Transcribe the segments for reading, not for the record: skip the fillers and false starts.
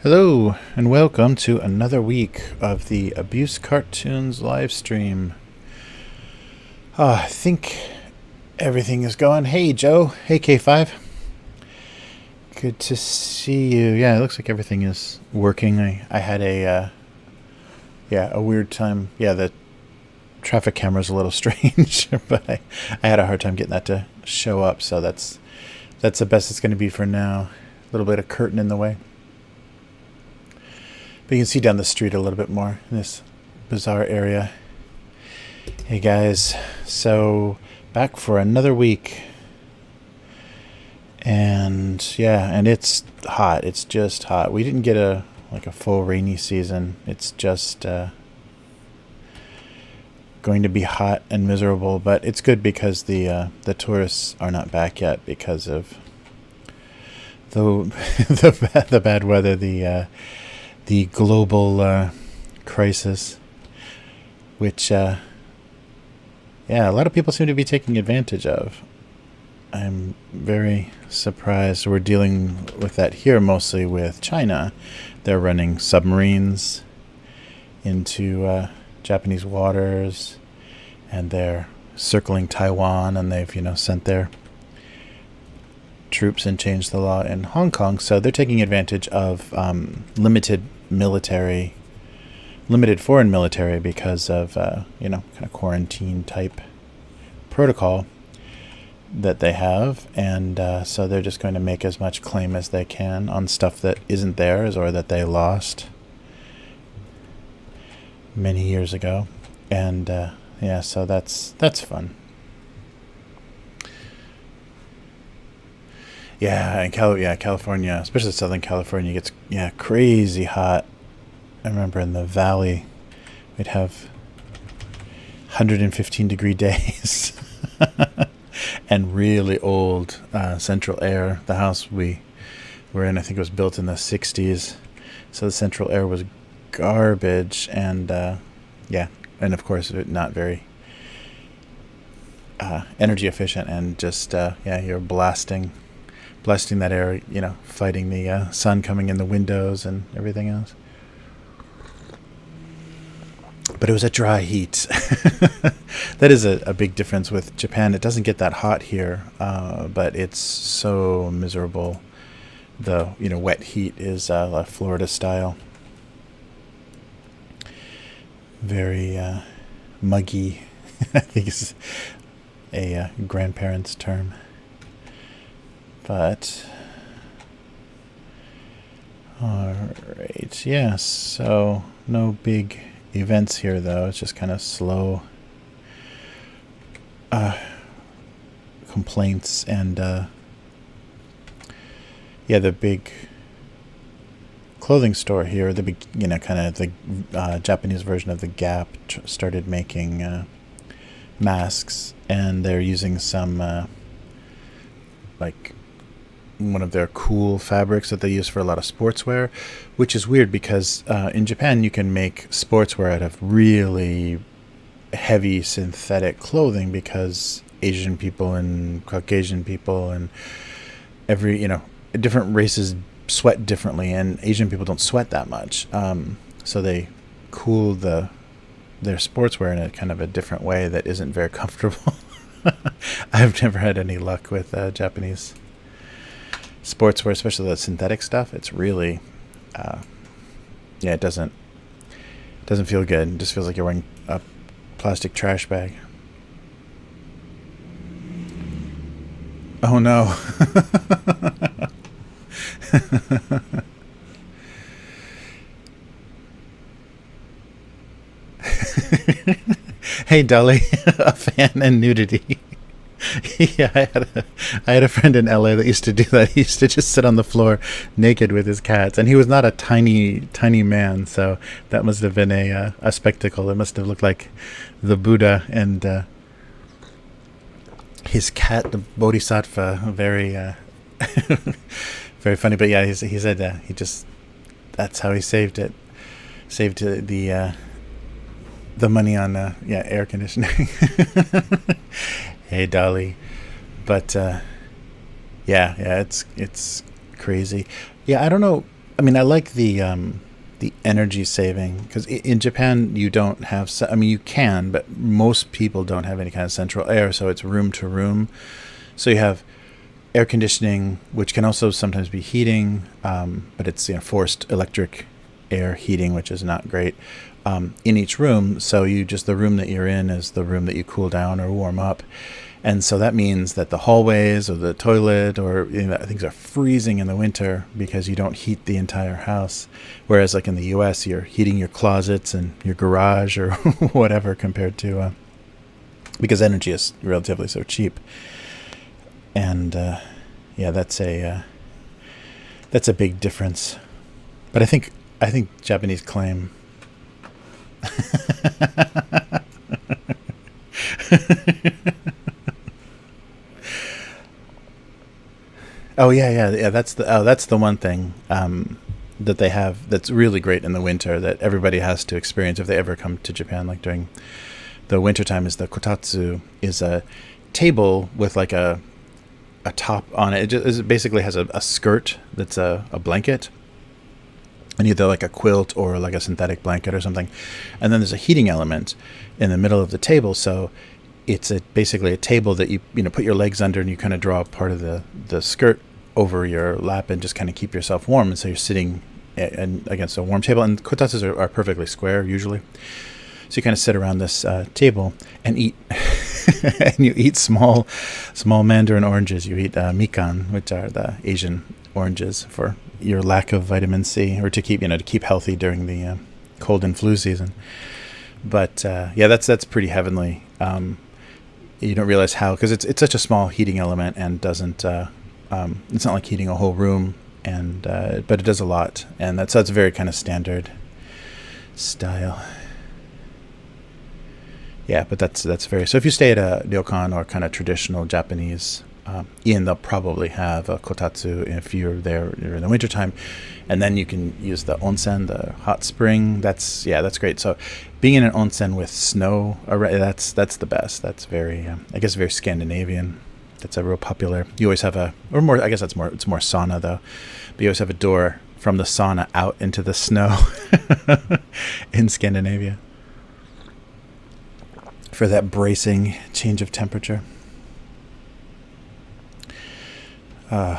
Hello, and welcome to another week of the Abuse Cartoons live stream. I think everything is going. Hey, Joe. Hey, K5. Good to see you. Yeah, it looks like everything is working. I had a weird time. Yeah, the traffic camera's a little strange, but I had a hard time getting that to show up, so that's the best it's going to be for now. A little bit of curtain in the way. But you can see down the street a little bit more in this bizarre area. Hey guys, so back for another week. And yeah, and it's hot. It's just hot. We didn't get a full rainy season. It's just going to be hot and miserable, but it's good because the tourists are not back yet because of the bad weather, the global crisis, which, a lot of people seem to be taking advantage of. I'm very surprised. We're dealing with that here mostly with China. They're running submarines into Japanese waters, and they're circling Taiwan, and they've, sent their troops and changed the law in Hong Kong, so they're taking advantage of limited foreign military because of kind of quarantine type protocol that they have, and so they're just going to make as much claim as they can on stuff that isn't theirs or that they lost many years ago, and so that's fun. Yeah, and California, especially Southern California, gets crazy hot. I remember in the valley, we'd have 115-degree days, and really old central air. The house we were in, I think, was built in the '60s, so the central air was garbage, and and of course not very energy efficient, and just you're blasting that air, fighting the sun coming in the windows and everything else. But it was a dry heat. That is a big difference with Japan. It doesn't get that hot here, but it's so miserable. The wet heat is like Florida style. Very muggy, I think is a grandparent's term. But, alright, yeah, so no big events here, though. It's just kind of slow complaints, and, the big clothing store here, the big, kind of the Japanese version of the Gap started making masks, and they're using some, one of their cool fabrics that they use for a lot of sportswear, which is weird because in Japan you can make sportswear out of really heavy synthetic clothing because Asian people and Caucasian people and every different races sweat differently, and Asian people don't sweat that much, so they cool their sportswear in a kind of a different way that isn't very comfortable. I've never had any luck with Japanese sportswear, especially the synthetic stuff. It's really it doesn't feel good. It just feels like you're wearing a plastic trash bag. Oh no. Hey Dolly, a fan and nudity. Yeah, I had a friend in LA that used to do that. He used to just sit on the floor naked with his cats, and he was not a tiny man, so that must have been a spectacle. It must have looked like the Buddha and his cat, the Bodhisattva. Very very funny. But yeah, he said that's how he saved the money on air conditioning. Hey Dolly, but it's crazy. Yeah, I don't know I mean, I like the energy saving because in Japan you don't have. I mean, you can, but most people don't have any kind of central air, so it's room to room. So you have air conditioning, which can also sometimes be heating, but it's forced electric air heating, which is not great in each room. So you just the room that you're in is the room that you cool down or warm up. And so that means that the hallways or the toilet or things are freezing in the winter because you don't heat the entire house. Whereas like in the US, you're heating your closets and your garage or whatever compared to, because energy is relatively so cheap. And yeah, that's a big difference. But I think Japanese claim. Oh yeah. That's the one thing that they have that's really great in the winter that everybody has to experience if they ever come to Japan. Like during the wintertime, is the kotatsu, is a table with like a top on it. It basically has a skirt that's a blanket, and either like a quilt or like a synthetic blanket or something, and then there's a heating element in the middle of the table. So it's basically a table that you put your legs under, and you kind of draw part of the skirt over your lap and just kind of keep yourself warm. And so you're sitting against a warm table. And kotatsus are perfectly square usually. So you kind of sit around this table and eat, and you eat small mandarin oranges. You eat mikan, which are the Asian oranges for your lack of vitamin C, or to keep healthy during the cold and flu season. But yeah, that's pretty heavenly. You don't realize how, because it's such a small heating element and doesn't. It's not like heating a whole room, and but it does a lot, and that's very kind of standard style. Yeah, but that's very. So if you stay at a ryokan or kind of traditional Japanese inn, they'll probably have a kotatsu if you're there in the wintertime, and then you can use the onsen, the hot spring. That's great. So being in an onsen with snow, that's the best. That's very, I guess, very Scandinavian. That's a real popular. You always have I guess it's more sauna though, but you always have a door from the sauna out into the snow in Scandinavia for that bracing change of temperature. Oh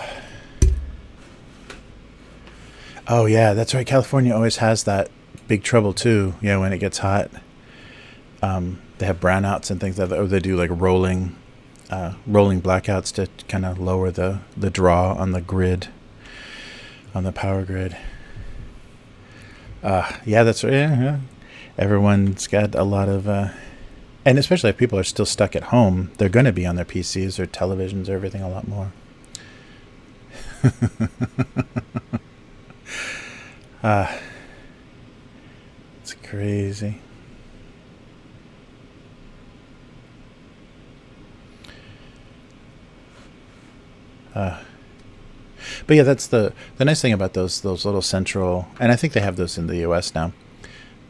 yeah, that's right. California always has that big trouble too. Yeah, when it gets hot, they have brownouts and things or they do like rolling blackouts to kind of lower the draw on the grid, on the power grid. Yeah, that's right. Yeah. Everyone's got a lot of, and especially if people are still stuck at home, they're going to be on their PCs or televisions or everything a lot more. It's crazy. But yeah, that's the nice thing about those little central, and I think they have those in the US now,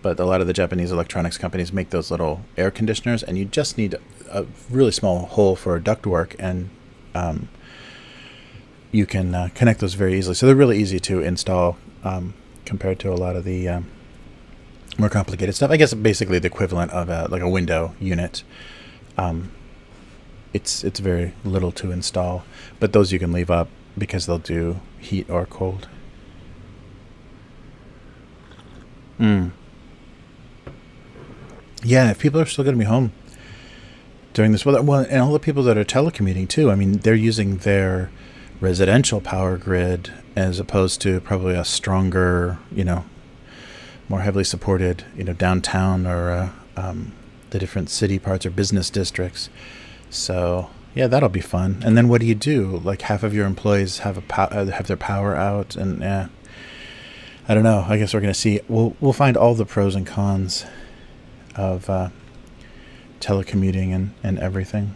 but a lot of the Japanese electronics companies make those little air conditioners, and you just need a really small hole for ductwork, and you can connect those very easily. So they're really easy to install compared to a lot of the more complicated stuff. I guess basically the equivalent of like a window unit. It's very little to install, but those you can leave up because they'll do heat or cold. Yeah, if people are still going to be home during this weather, well, and all the people that are telecommuting too, I mean, they're using their residential power grid as opposed to probably a stronger, more heavily supported, downtown or the different city parts or business districts. So yeah, that'll be fun. And then what do you do? Like half of your employees have their power out, and I don't know. I guess we're gonna see. We'll find all the pros and cons of telecommuting and everything,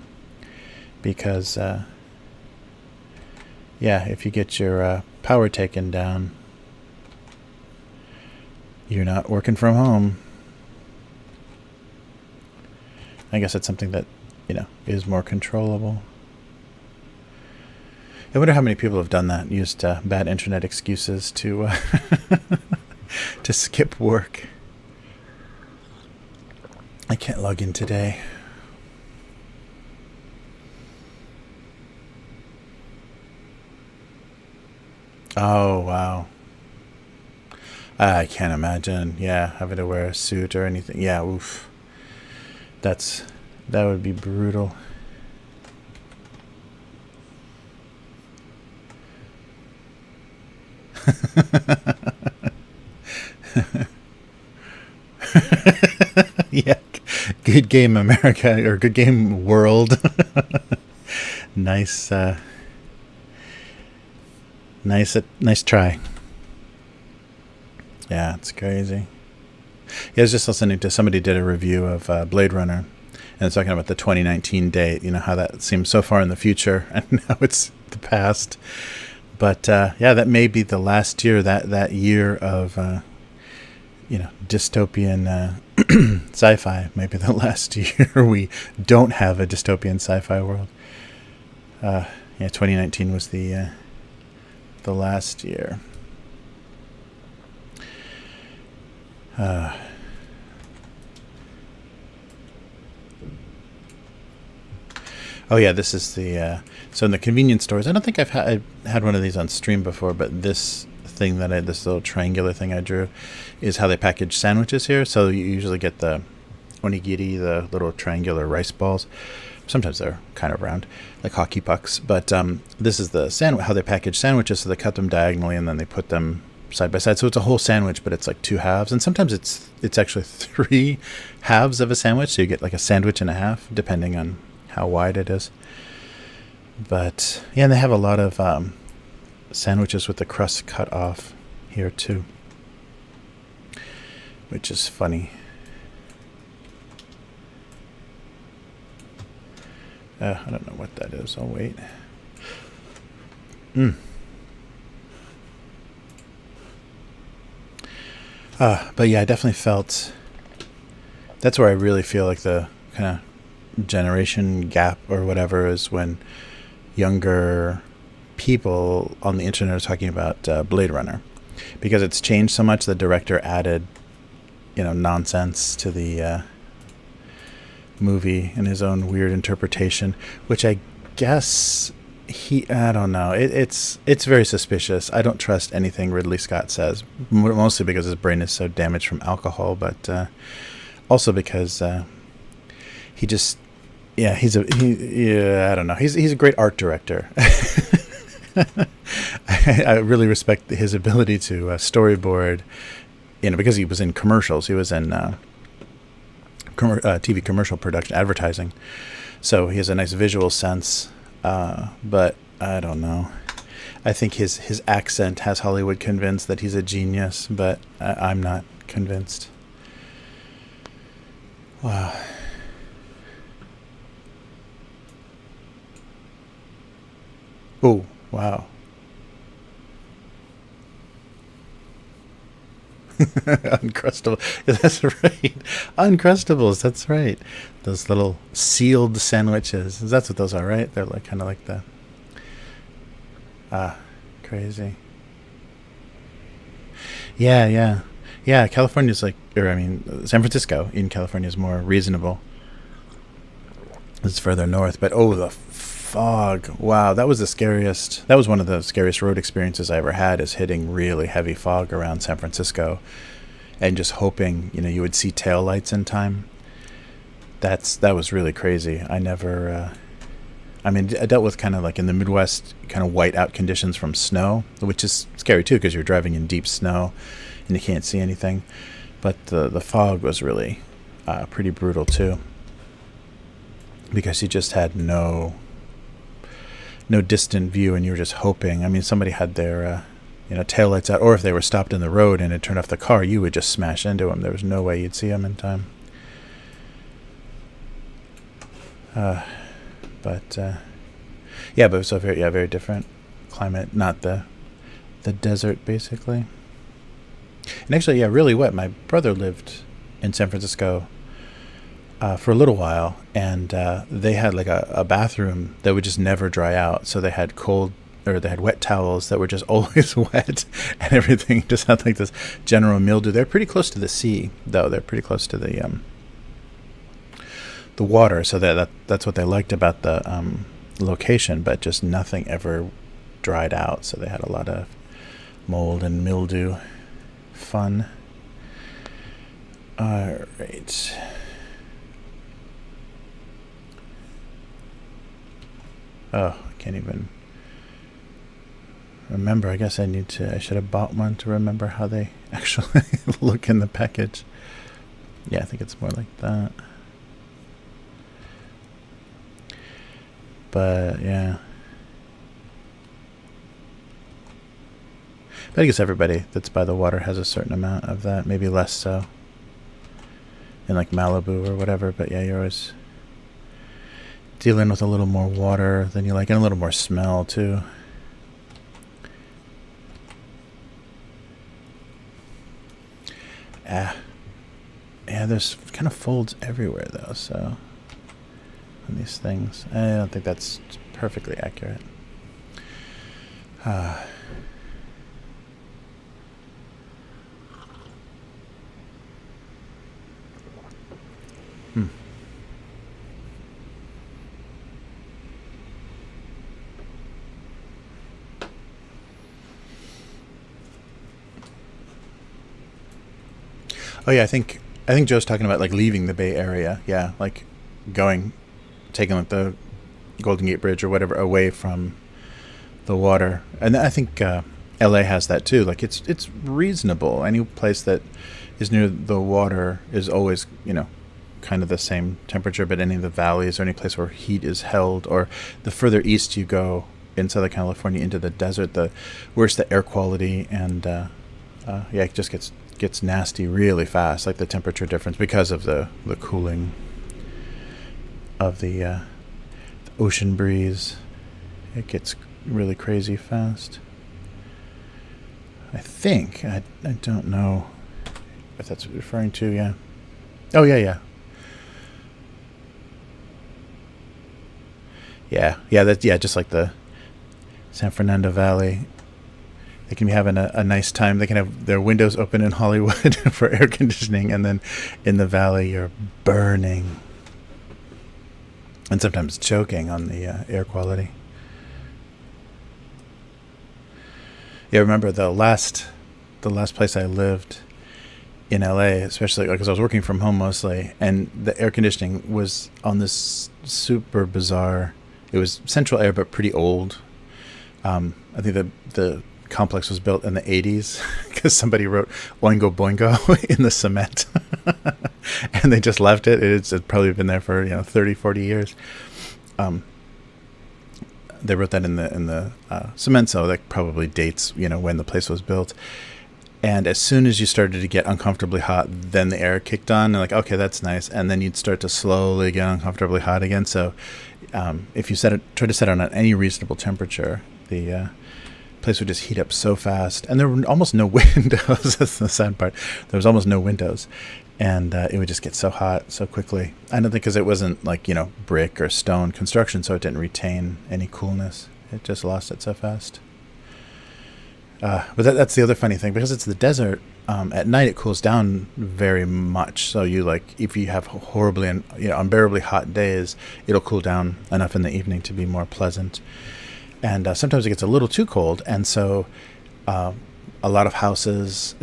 because yeah, if you get your power taken down, you're not working from home. I guess it's something that is more controllable. I wonder how many people have done that, used bad internet excuses to to skip work. I can't log in today. Oh, wow. I can't imagine, yeah, having to wear a suit or anything. Yeah, oof. That would be brutal. Yeah, good game, America, or good game, world. Nice, nice try. Yeah, it's crazy. Yeah, I was just listening to somebody did a review of Blade Runner, and it's talking about the 2019 date. You know how that seems so far in the future, and now it's the past. But yeah, that may be the last year, that year of dystopian sci-fi. Maybe the last year we don't have a dystopian sci-fi world. Yeah, 2019 was the last year. Oh yeah, this is the so in the convenience stores. I don't think I had one of these on stream before, but this thing this little triangular thing I drew is how they package sandwiches here. So you usually get the onigiri, the little triangular rice balls. Sometimes they're kind of round, like hockey pucks. But this is the how they package sandwiches. So they cut them diagonally and then they put them side by side. So it's a whole sandwich, but it's like two halves. And sometimes it's actually three halves of a sandwich. So you get like a sandwich and a half, depending on how wide it is. But yeah, and they have a lot of sandwiches with the crust cut off here too, which is funny. I don't know what that is. I'll wait. But yeah, I definitely felt that's where I really feel like the kind of generation gap or whatever is when younger people on the internet are talking about Blade Runner, because it's changed so much. The director added, nonsense to the movie in his own weird interpretation, which I guess I don't know. It's very suspicious. I don't trust anything Ridley Scott says, mostly because his brain is so damaged from alcohol, but also because he just. Yeah, I don't know. He's a great art director. I really respect his ability to storyboard, because he was in commercials. He was in TV commercial production, advertising. So he has a nice visual sense. But I don't know. I think his accent has Hollywood convinced that he's a genius, but I'm not convinced. Wow. Oh, wow. Uncrustable. That's right. Uncrustables. That's right. Those little sealed sandwiches. That's what those are, right? They're like kind of like the. Crazy. Yeah. California's San Francisco in California is more reasonable. It's further north, but the fog. Wow, that was one of the scariest road experiences I ever had, is hitting really heavy fog around San Francisco and just hoping, you would see taillights in time. That was really crazy. I never I dealt with kind of like in the Midwest, kind of white out conditions from snow, which is scary too because you're driving in deep snow and you can't see anything. But the fog was really pretty brutal too, because you just had no distant view, and you were just hoping. Somebody had their taillights out, or if they were stopped in the road and it turned off the car, you would just smash into them. There was no way you'd see them in time. But it was a very different climate, not the desert basically. And actually, really wet. My brother lived in San Francisco for a little while, and they had like a bathroom that would just never dry out. So they had cold or they had wet towels that were just always wet, and everything just had like this general mildew. They're pretty close to the sea, though. They're pretty close to the water, so that's what they liked about the location. But just nothing ever dried out, so they had a lot of mold and mildew. Fun. All right. Oh, I can't even remember. I guess I should have bought one to remember how they actually look in the package. Yeah, I think it's more like that. But yeah. But I guess everybody that's by the water has a certain amount of that, maybe less so in like Malibu or whatever. But yeah, you're always dealing with a little more water than you like, and a little more smell too. Yeah, there's kind of folds everywhere though, so on these things, I don't think that's perfectly accurate. Oh yeah, I think Joe's talking about like leaving the Bay Area. Yeah, like taking like the Golden Gate Bridge or whatever away from the water. And I think LA has that too. Like it's reasonable. Any place that is near the water is always, kind of the same temperature, but any of the valleys or any place where heat is held, or the further east you go in Southern California into the desert, the worse the air quality, and it just gets nasty really fast, like the temperature difference because of the cooling of the ocean breeze. It gets really crazy fast. I think I don't know if that's what you're referring to. Yeah. Oh yeah. Just like the San Fernando Valley. They can be having a nice time. They can have their windows open in Hollywood for air conditioning, and then in the valley you're burning and sometimes choking on the air quality. Yeah, I remember the last place I lived in LA, especially because I was working from home mostly, and the air conditioning was on this super bizarre. It was central air, but pretty old. I think the complex was built in the 80s because somebody wrote Oingo Boingo in the cement and they just left it. It's probably been there for 30, 40 years. They wrote that in the cement, so that probably dates when the place was built. And as soon as you started to get uncomfortably hot, then the air kicked on, and like, okay, that's nice. And then you'd start to slowly get uncomfortably hot again. So if you try to set it on any reasonable temperature, the place would just heat up so fast. And there were almost no windows. That's the sad part. There was almost no windows. And it would just get so hot so quickly. I don't think because it wasn't like, brick or stone construction, so it didn't retain any coolness. It just lost it so fast. But that's the other funny thing, because it's the desert. At night it cools down very much. So if you have horribly and unbearably hot days, it'll cool down enough in the evening to be more pleasant. And sometimes it gets a little too cold, and so a lot of houses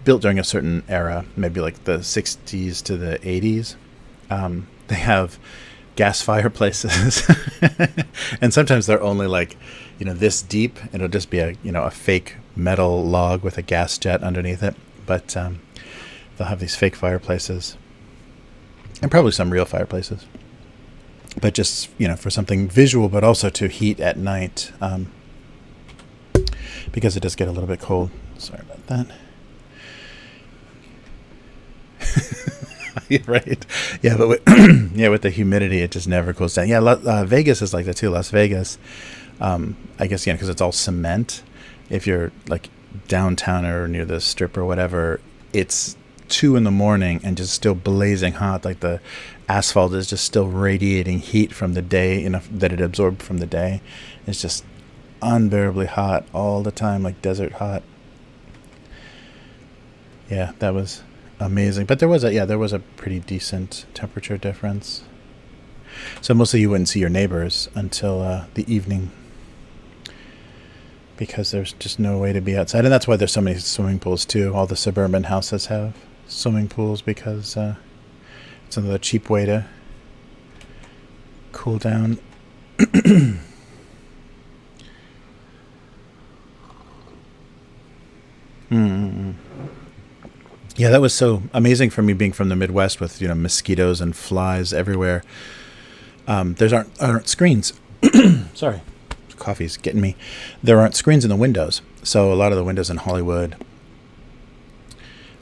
built during a certain era, maybe like the 60s to the 80s, they have gas fireplaces, and sometimes they're only like this deep. It'll just be a fake metal log with a gas jet underneath it, but they'll have these fake fireplaces, and probably some real fireplaces, but just for something visual, but also to heat at night, because it does get a little bit cold. Sorry about that. You're right. Yeah, but with the humidity, it just never cools down. Yeah, Vegas is like that too. Las Vegas, I guess because it's all cement. If you're like downtown or near the Strip or whatever, it's 2 a.m. and just still blazing hot. Like the asphalt is just still radiating heat from the day, that it absorbed from the day. It's just unbearably hot all the time, like desert hot. Yeah, that was amazing. But there was a pretty decent temperature difference. So mostly you wouldn't see your neighbors until the evening, because there's just no way to be outside. And that's why there's so many swimming pools too. All the suburban houses have swimming pools because it's another cheap way to cool down. Yeah, that was so amazing for me, being from the Midwest with, mosquitoes and flies everywhere. There aren't screens. Sorry, coffee's getting me. There aren't screens in the windows, so a lot of the windows in Hollywood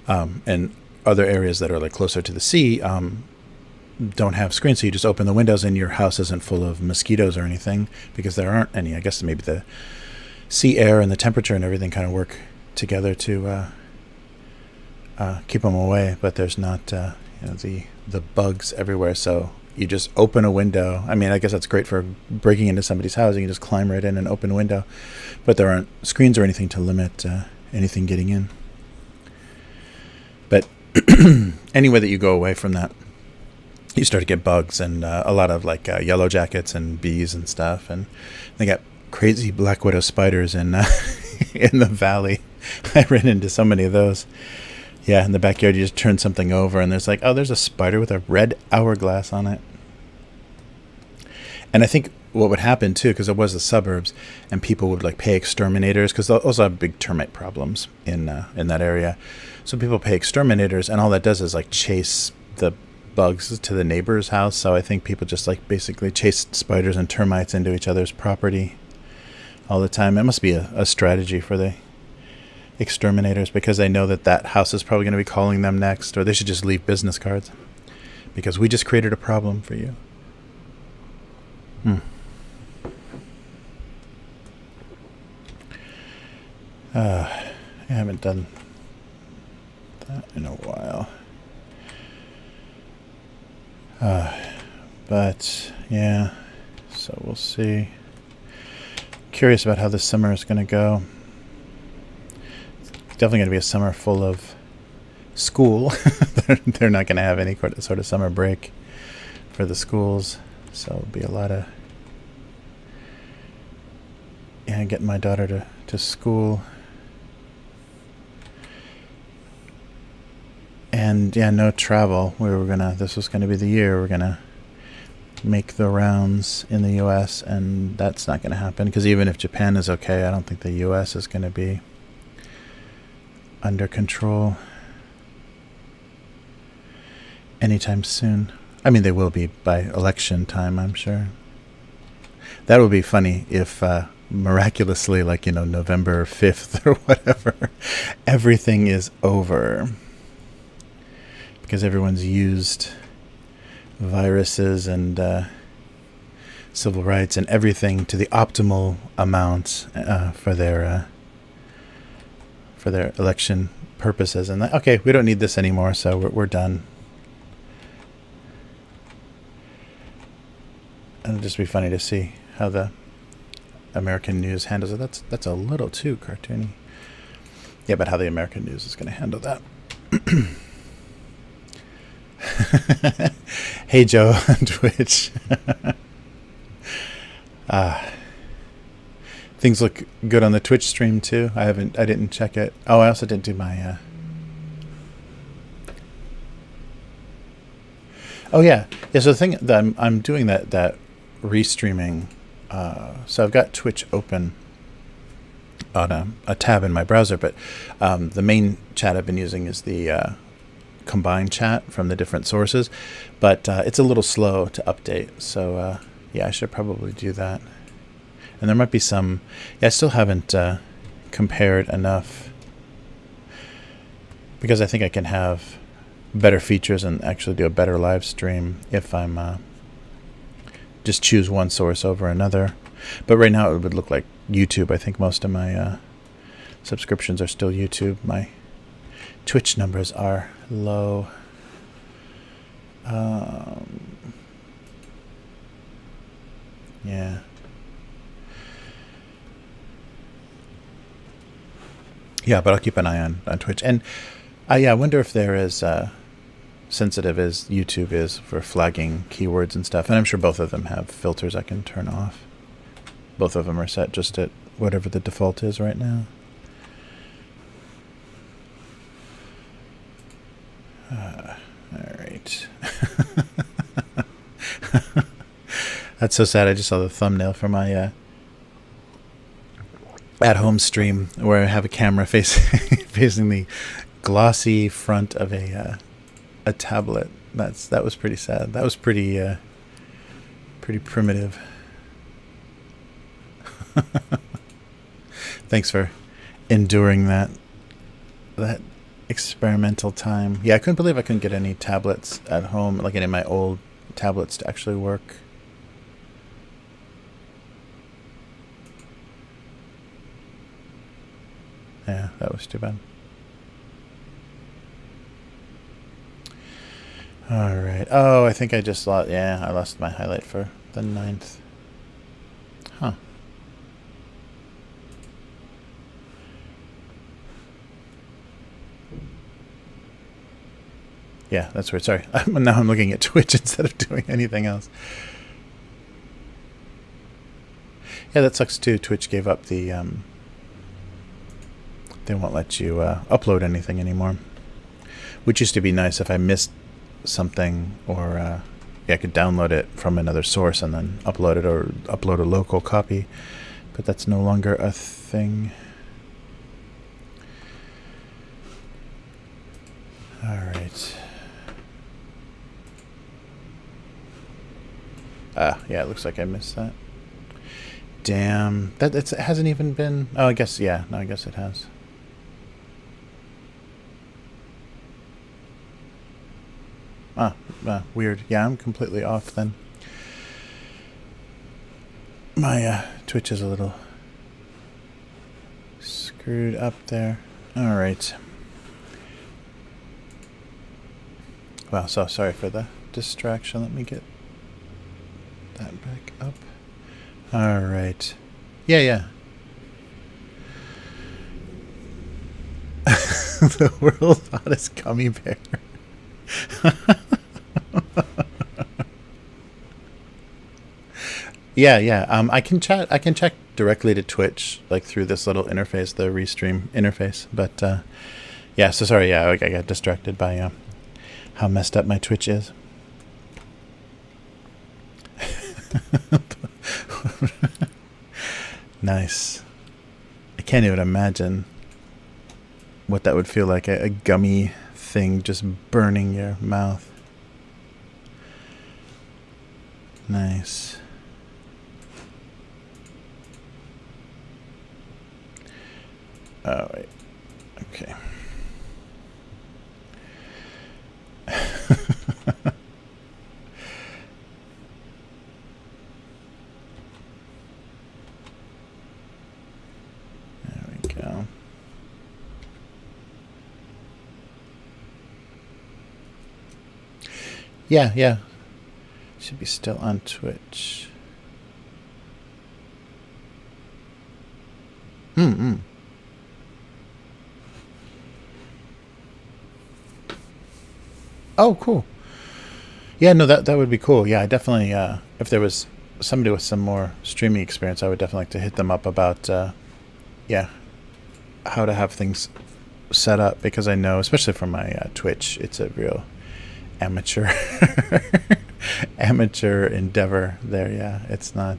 and other areas that are like closer to the sea don't have screens. So you just open the windows and your house isn't full of mosquitoes or anything, because there aren't any. I guess maybe the sea air and the temperature and everything kind of work together to keep them away, but there's not the bugs everywhere. So you just open a window. I mean, I guess that's great for breaking into somebody's house. You can just climb right in and open a window, but there aren't screens or anything to limit anything getting in. But anywhere that you go away from that, you start to get bugs and a lot of like yellow jackets and bees and stuff. And they got crazy black widow spiders in in the valley. I ran into so many of those. Yeah, in the backyard, you just turn something over and there's like, oh, there's a spider with a red hourglass on it. And I think what would happen too, because it was the suburbs, and people would like pay exterminators, because they also have big termite problems in that area. So people pay exterminators, and all that does is like chase the bugs to the neighbor's house. So I think people just like basically chase spiders and termites into each other's property all the time. It must be a strategy for the exterminators, because they know that house is probably going to be calling them next, or they should just leave business cards, because we just created a problem for you. I haven't done that in a while. But yeah, so we'll see. Curious about how this summer is going to go. Definitely going to be a summer full of school. They're not going to have any sort of summer break for the schools, so it'll be a lot of getting my daughter to school. And no travel. This was gonna be the year we're gonna make the rounds in the US, and that's not gonna happen, because even if Japan is okay, I don't think the US is gonna be under control anytime soon. I mean, they will be by election time, I'm sure. That would be funny if miraculously, like, November 5th or whatever, everything is over, because everyone's used viruses and civil rights and everything to the optimal amount for their election purposes, and okay, we don't need this anymore, so we're done. And it'll just be funny to see how the American news handles it. That's a little too cartoony. Yeah, but how the American news is going to handle that. Hey Joe on Twitch. Things look good on the Twitch stream too. I didn't check it. Oh, I also didn't do my oh yeah. So the thing that I'm doing that restreaming, so I've got Twitch open on a tab in my browser, but the main chat I've been using is the combined chat from the different sources, but it's a little slow to update, so I should probably do that. And there might be some, I still haven't compared enough, because I think I can have better features and actually do a better live stream if I'm just choose one source over another. But right now it would look like YouTube. I think most of my subscriptions are still YouTube. My Twitch numbers are low. Yeah, but I'll keep an eye on Twitch. And I wonder if they're as sensitive as YouTube is for flagging keywords and stuff. And I'm sure both of them have filters I can turn off. Both of them are set just at whatever the default is right now. All right. That's so sad. I just saw the thumbnail for my at-home stream where I have a camera facing the glossy front of a tablet. That was pretty sad. That was pretty primitive. Thanks for enduring that experimental time. Yeah, I couldn't believe I couldn't get any tablets at home, like any of my old tablets, to actually work. Yeah, that was too bad. All right. Oh, I think I just lost. Yeah, I lost my highlight for the 9th. Huh. Yeah, that's weird. Sorry. Now I'm looking at Twitch instead of doing anything else. Yeah, that sucks too. Twitch gave up the... they won't let you upload anything anymore. Which used to be nice if I missed something, or yeah, I could download it from another source and then upload it, or upload a local copy. But that's no longer a thing. All right. Yeah, it looks like I missed that. Damn, it hasn't even been... Oh, I guess, yeah. No, I guess it has. Weird. Yeah, I'm completely off then. My Twitch is a little screwed up there. All right. Wow, so sorry for the distraction. Let me get that back up. All right. Yeah. The world's hottest gummy bear. Yeah. I can check directly to Twitch, like through this little interface, the Restream interface. But yeah, so sorry. Yeah, I got distracted by how messed up my Twitch is. Nice. I can't even imagine what that would feel like, a gummy thing just burning your mouth. Nice. Oh, wait. Okay. There we go. Yeah. Should be still on Twitch. Oh, cool. Yeah, no, that would be cool. Yeah, I definitely, if there was somebody with some more streaming experience, I would definitely like to hit them up about, yeah, how to have things set up, because I know, especially for my Twitch, it's a real amateur endeavor there. Yeah, it's not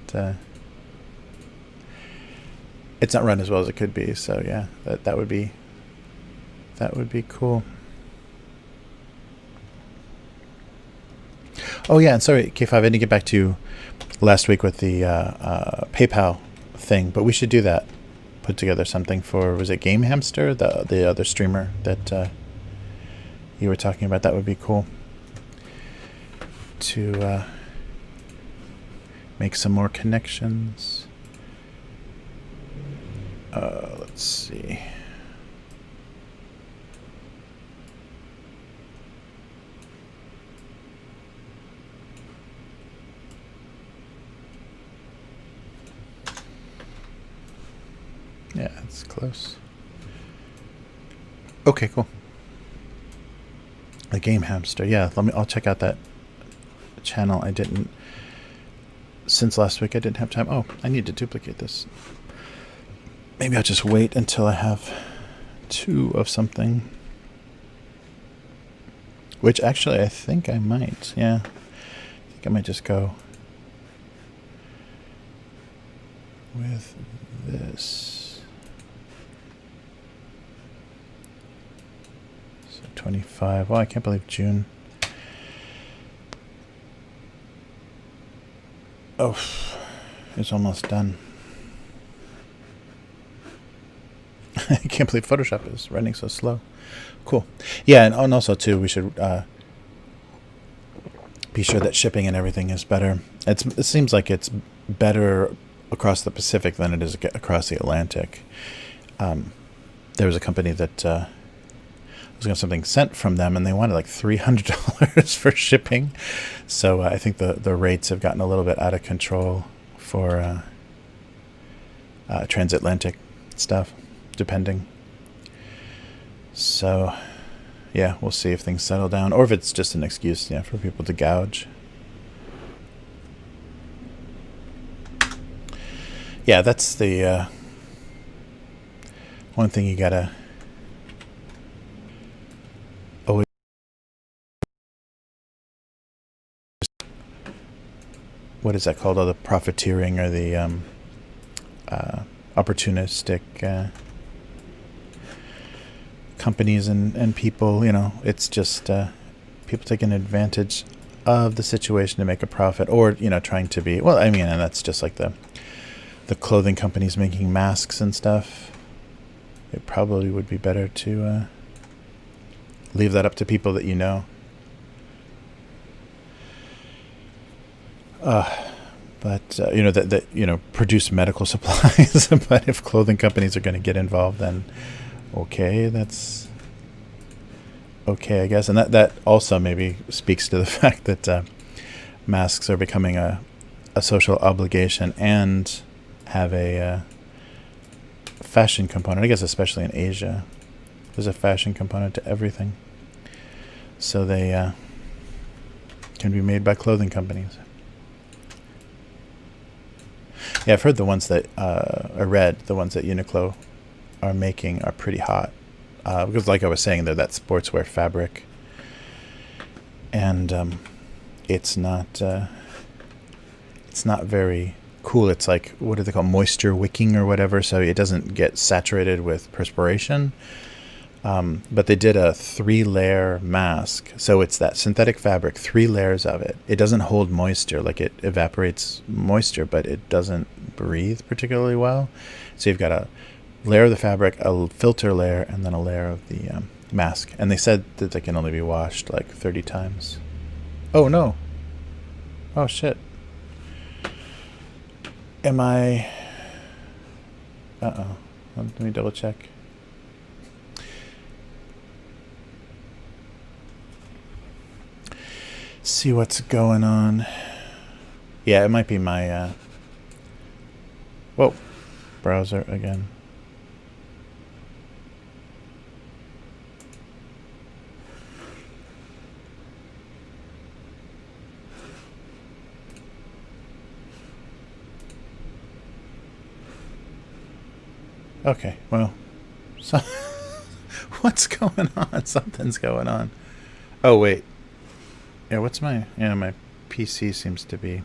run as well as it could be. So yeah, that would be cool. Oh yeah, and sorry, K5, I didn't get back to you last week with the PayPal thing, but we should do that. Put together something for, was it Game Hamster, the other streamer that you were talking about? That would be cool to make some more connections. Let's see. Yeah, it's close. Okay, cool. The Game Hamster. Yeah, I'll check out that channel. I didn't since last week. I didn't have time. Oh, I need to duplicate this. Maybe I'll just wait until I have 2 of something. Which actually I think I might. Yeah. I think I might just go with this. So 25. Well, I can't believe June. Oh, it's almost done. I can't believe Photoshop is running so slow. Cool. Yeah, and also, too, we should be sure that shipping and everything is better. It seems like it's better across the Pacific than it is across the Atlantic. There was a company that was going to have something sent from them, and they wanted like $300 for shipping. So I think the rates have gotten a little bit out of control for transatlantic stuff, depending. So, yeah, we'll see if things settle down, or if it's just an excuse, for people to gouge. Yeah, that's the one thing you gotta always. What is that called? Oh, the profiteering or the opportunistic companies and people. It's just people taking advantage of the situation to make a profit, or trying to be. Well, I mean, and that's just like the clothing companies making masks and stuff. It probably would be better to leave that up to people that you know. But that produce medical supplies. But if clothing companies are going to get involved, then okay, that's okay, I guess. And that also maybe speaks to the fact that masks are becoming a social obligation and have a fashion component. I guess especially in Asia, there's a fashion component to everything. So they can be made by clothing companies. Yeah, I've heard the ones that I read, the ones that Uniqlo are making are pretty hot. Because like I was saying, they're that sportswear fabric. And it's not very cool. It's like, what do they call, moisture wicking or whatever, so it doesn't get saturated with perspiration. But they did a 3-layer mask. So it's that synthetic fabric, 3 layers of it. It doesn't hold moisture, like it evaporates moisture, but it doesn't breathe particularly well. So you've got a layer of the fabric, a filter layer, and then a layer of the mask. And they said that they can only be washed like 30 times. Oh, no. Oh, shit. Am I... Uh-oh. Let me double check. See what's going on. Yeah, it might be my... Whoa. Browser again. Okay, well, so what's going on? Something's going on. Oh, wait. Yeah, what's my... Yeah, my PC seems to be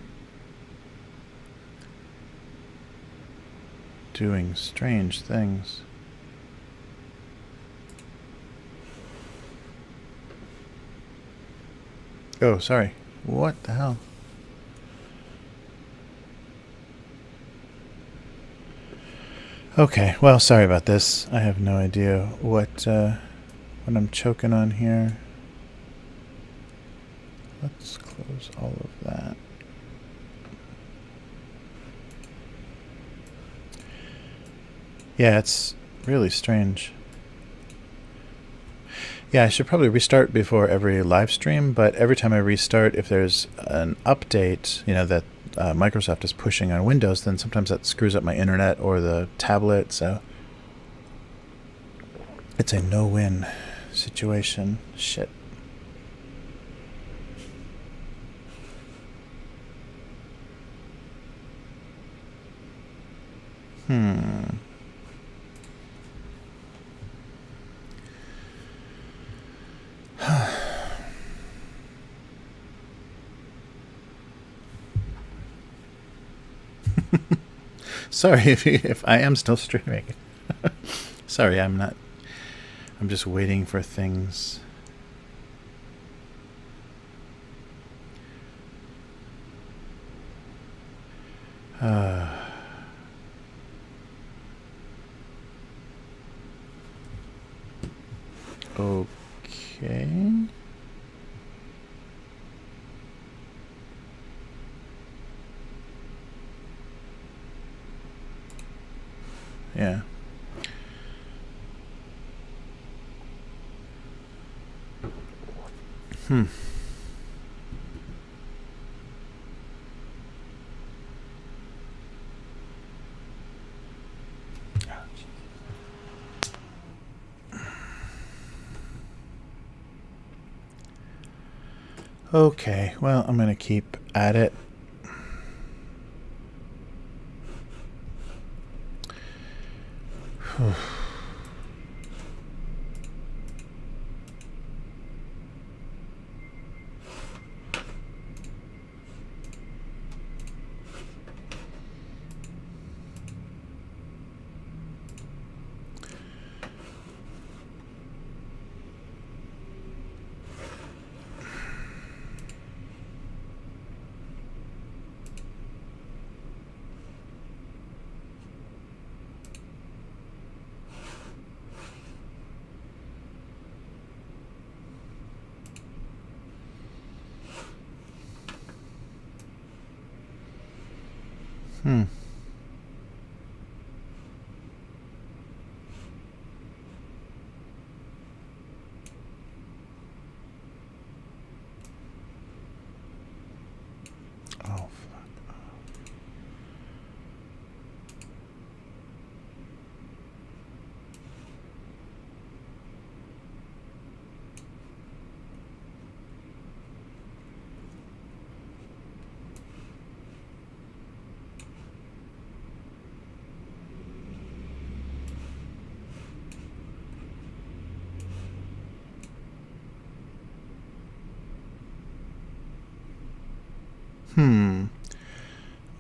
doing strange things. Oh, sorry. What the hell? Okay, well, sorry about this. I have no idea what I'm choking on here. Let's close all of that. Yeah, it's really strange. Yeah, I should probably restart before every live stream, but every time I restart, if there's an update, that Microsoft is pushing on Windows, then sometimes that screws up my internet or the tablet. So It's a no-win situation. Shit. Sorry if I am still streaming. Sorry, I'm not. I'm just waiting for things. Okay. Yeah. Okay, well, I'm gonna keep at it. Oh, fuck.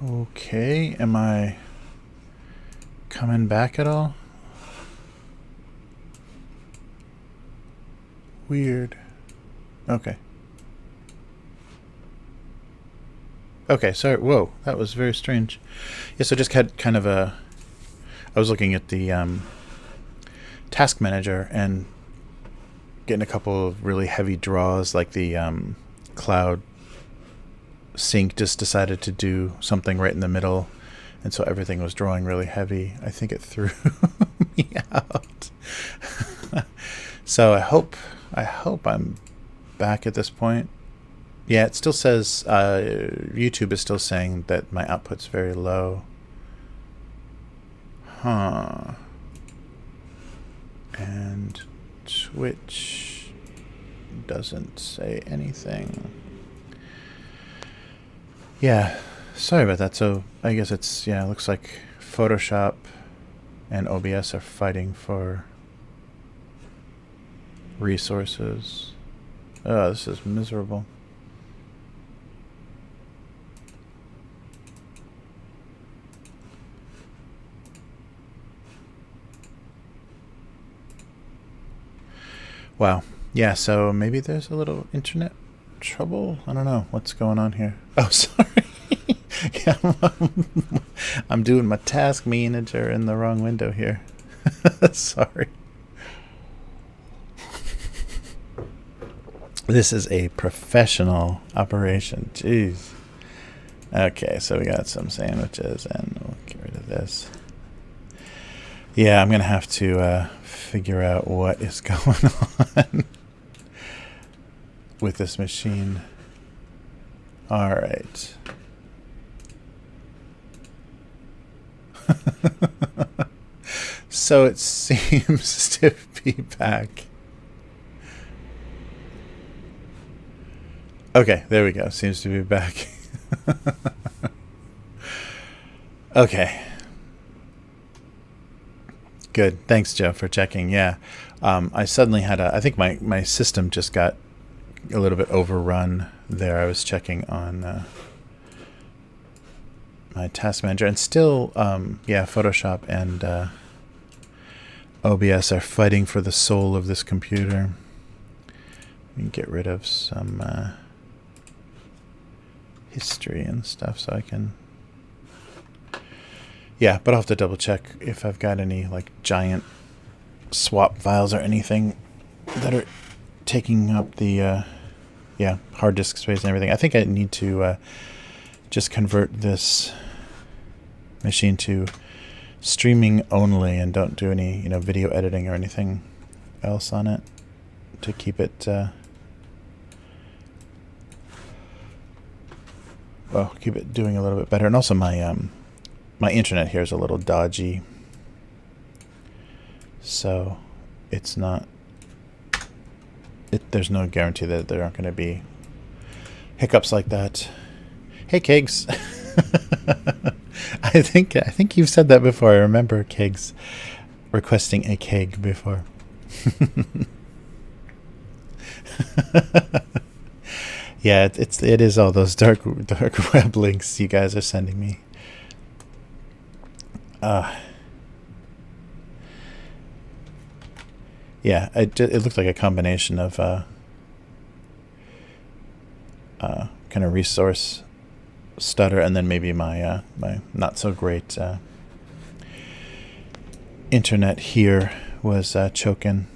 Okay, am I coming back at all? Weird. Okay. Okay, sorry. Whoa, that was very strange. Yeah, so just had kind of a... I was looking at the task manager and getting a couple of really heavy draws, like the cloud sync just decided to do something right in the middle, and so everything was drawing really heavy. I think it threw me out. So I hope I'm back at this point. Yeah, it still says YouTube is still saying that my output's very low. Huh. And Twitch doesn't say anything. Yeah, sorry about that. So I guess it's, yeah, it looks like Photoshop and OBS are fighting for resources. Oh, this is miserable. Wow. Yeah, so maybe there's a little internet trouble. I don't know what's going on here. Oh, sorry. Yeah, I'm doing my task manager in the wrong window here. Sorry. This is a professional operation. Jeez. Okay, so we got some sandwiches and we'll get rid of this. Yeah, I'm going to have to figure out what is going on with this machine. All right. So it seems to be back. Okay, there we go. Seems to be back. Okay. Good. Thanks, Joe, for checking. Yeah. I suddenly had I think my system just got a little bit overrun there. I was checking on my task manager, and still, yeah, Photoshop and OBS are fighting for the soul of this computer. We can get rid of some history and stuff so I can... Yeah, but I'll have to double check if I've got any like giant swap files or anything that are taking up the yeah, hard disk space and everything. I think I need to just convert this machine to streaming only and don't do any, you know, video editing or anything else on it to keep it well, keep it doing a little bit better. And also my my internet here is a little dodgy, so it's not there's no guarantee that there aren't going to be hiccups like that. Hey, Kegs. I think you've said that before. I remember Kegs requesting a keg before. Yeah, it is all those dark web links you guys are sending me. Yeah, it looked like a combination of kind of resource stutter and then maybe my my not so great internet here was choking.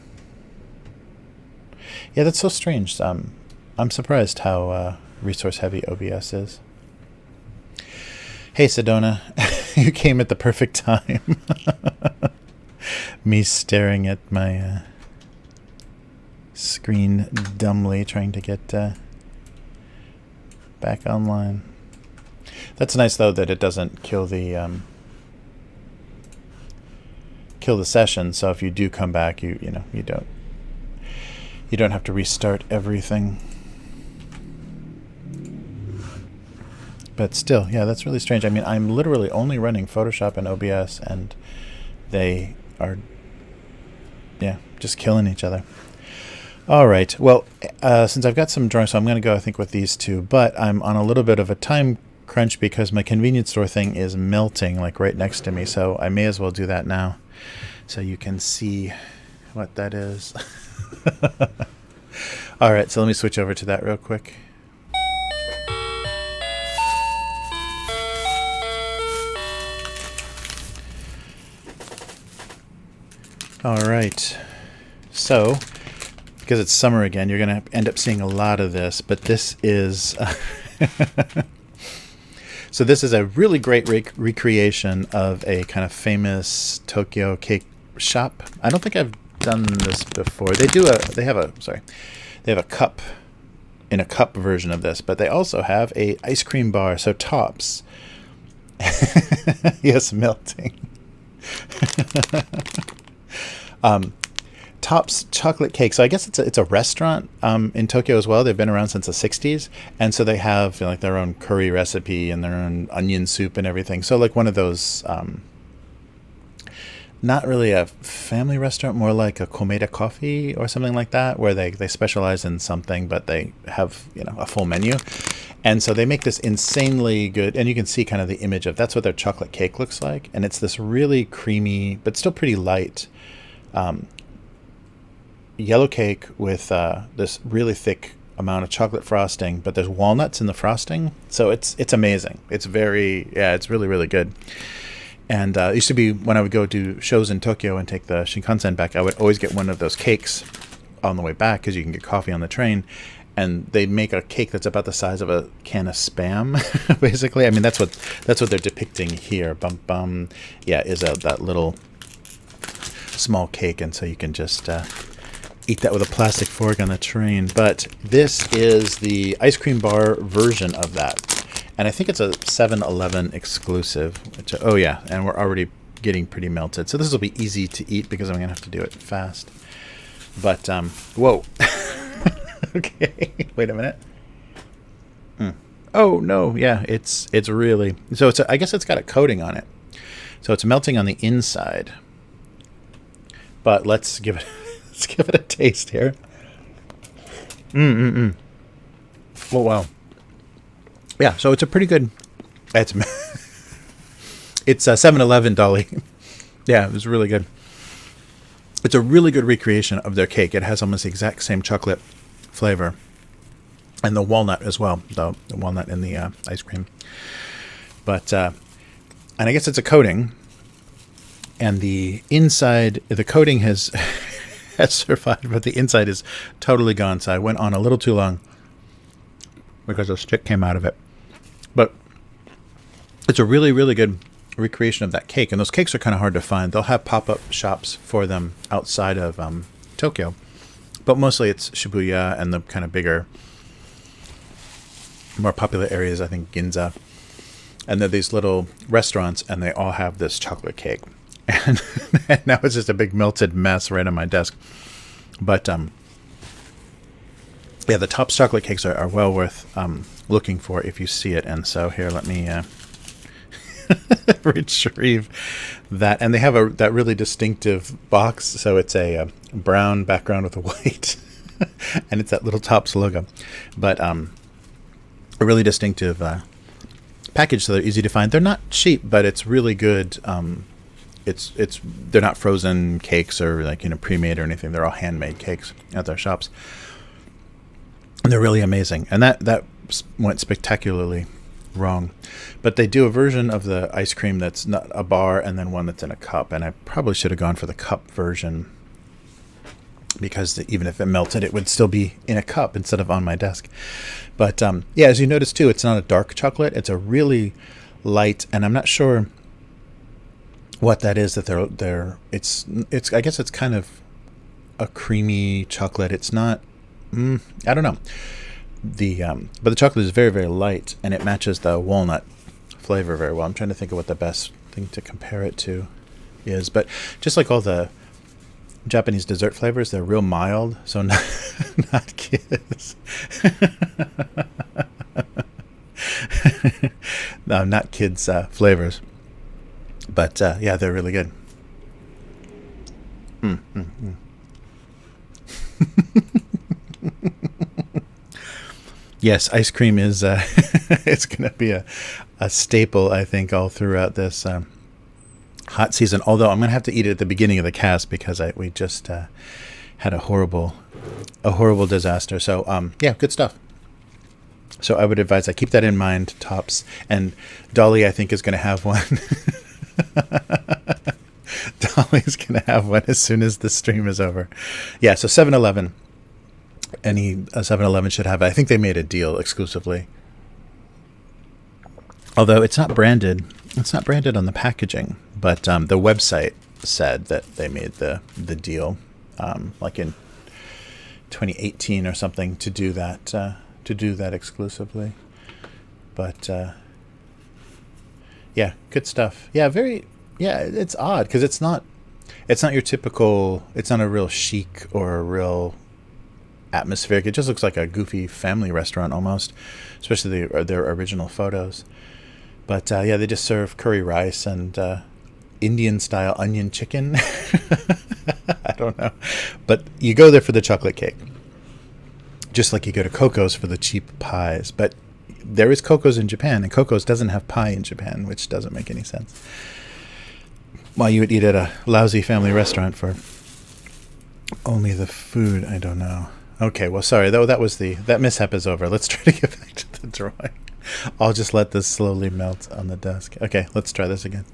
Yeah, that's so strange. I'm surprised how resource heavy OBS is. Hey, Sedona, you came at the perfect time. Me staring at my screen dumbly, trying to get back online. That's nice, though, that it doesn't kill the session. So if you do come back, you don't have to restart everything. But still, yeah, that's really strange. I mean, I'm literally only running Photoshop and OBS, and they are, yeah, just killing each other. All right. Well, since I've got some drawings, so I'm going to go, I think, with these two. But I'm on a little bit of a time crunch because my convenience store thing is melting, like, right next to me. So I may as well do that now so you can see what that is. All right. So let me switch over to that real quick. All right, so because it's summer again, you're going to end up seeing a lot of this, but this is so this is a really great recreation of a kind of famous Tokyo cake shop. I don't think I've done this before. They have a cup in a cup version of this, but they also have a ice cream bar, so Tops. Yes, melting. Tops chocolate cake. So I guess it's a restaurant in Tokyo as well. They've been around since the 60s, and so they have, you know, like their own curry recipe and their own onion soup and everything. So like one of those, not really a family restaurant, more like a Komeda Coffee or something like that, where they specialize in something, but they have, you know, a full menu. And so they make this insanely good, and you can see kind of the image of that's what their chocolate cake looks like, and it's this really creamy but still pretty light yellow cake with this really thick amount of chocolate frosting, but there's walnuts in the frosting, so it's amazing. It's it's really, really good. And it used to be when I would go do shows in Tokyo and take the Shinkansen back, I would always get one of those cakes on the way back because you can get coffee on the train, and they make a cake that's about the size of a can of Spam, basically. I mean, that's what they're depicting here. Yeah, is that little small cake, and so you can just eat that with a plastic fork on the train. But this is the ice cream bar version of that, and I think it's a 7-Eleven exclusive, which, oh yeah, and we're already getting pretty melted. So this will be easy to eat because I'm going to have to do it fast. But, whoa. Okay, wait a minute. Oh, no, yeah, it's really... So I guess it's got a coating on it. So it's melting on the inside. But let's give it a taste here. Oh, wow. Yeah, so it's a pretty good... It's a 7-Eleven, Dolly. Yeah, it was really good. It's a really good recreation of their cake. It has almost the exact same chocolate flavor. And the walnut as well, the walnut in the ice cream. But, and I guess it's a coating. And the inside, the coating has survived, but the inside is totally gone. So I went on a little too long because a stick came out of it. But it's a really, really good recreation of that cake. And those cakes are kind of hard to find. They'll have pop-up shops for them outside of Tokyo. But mostly it's Shibuya and the kind of bigger, more popular areas, I think Ginza. And they're these little restaurants, and they all have this chocolate cake. And now it's just a big melted mess right on my desk. But, yeah, the Topps chocolate cakes are well worth looking for if you see it. And so here, let me retrieve that. And they have that really distinctive box. So it's a brown background with a white. And it's that little Topps logo. But a really distinctive package, so they're easy to find. They're not cheap, but it's really good. They're not frozen cakes or pre-made or anything. They're all handmade cakes at their shops, and they're really amazing. And that went spectacularly wrong. But they do a version of the ice cream that's not a bar, and then one that's in a cup. And I probably should have gone for the cup version because even if it melted, it would still be in a cup instead of on my desk. But yeah, as you notice too, it's not a dark chocolate. It's a really light, and I'm not sure what that is that it's I guess it's kind of a creamy chocolate. It's not I don't know. But the chocolate is very, very light, and it matches the walnut flavor very well. I'm trying to think of what the best thing to compare it to is, but just like all the Japanese dessert flavors, they're real mild, so not kids. No, not kids flavors. But yeah, they're really good. Yes, ice cream is it's going to be a staple, I think, all throughout this hot season. Although I'm going to have to eat it at the beginning of the cast because we just had a horrible disaster. So yeah, good stuff. So I would advise I keep that in mind, Topps. And Dolly, I think, is going to have one. Dolly's going to have one as soon as the stream is over. Yeah, so 7-Eleven. Any 7-Eleven should have it. I think they made a deal exclusively. Although it's not branded. It's not branded on the packaging. But the website said that they made the deal like in 2018 or something to do that exclusively. But yeah, good stuff. Yeah, it's odd because it's not your typical, it's not a real chic or a real atmospheric. It just looks like a goofy family restaurant almost, especially their original photos. But yeah, they just serve curry rice and Indian style onion chicken. I don't know, but you go there for the chocolate cake, just like you go to Coco's for the cheap pies. But there is Coco's in Japan, and Coco's doesn't have pie in Japan, which doesn't make any sense. While you would eat at a lousy family restaurant for only the food, I don't know. Okay, well, sorry, though, that mishap is over. Let's try to get back to the drawing. I'll just let this slowly melt on the desk. Okay, let's try this again.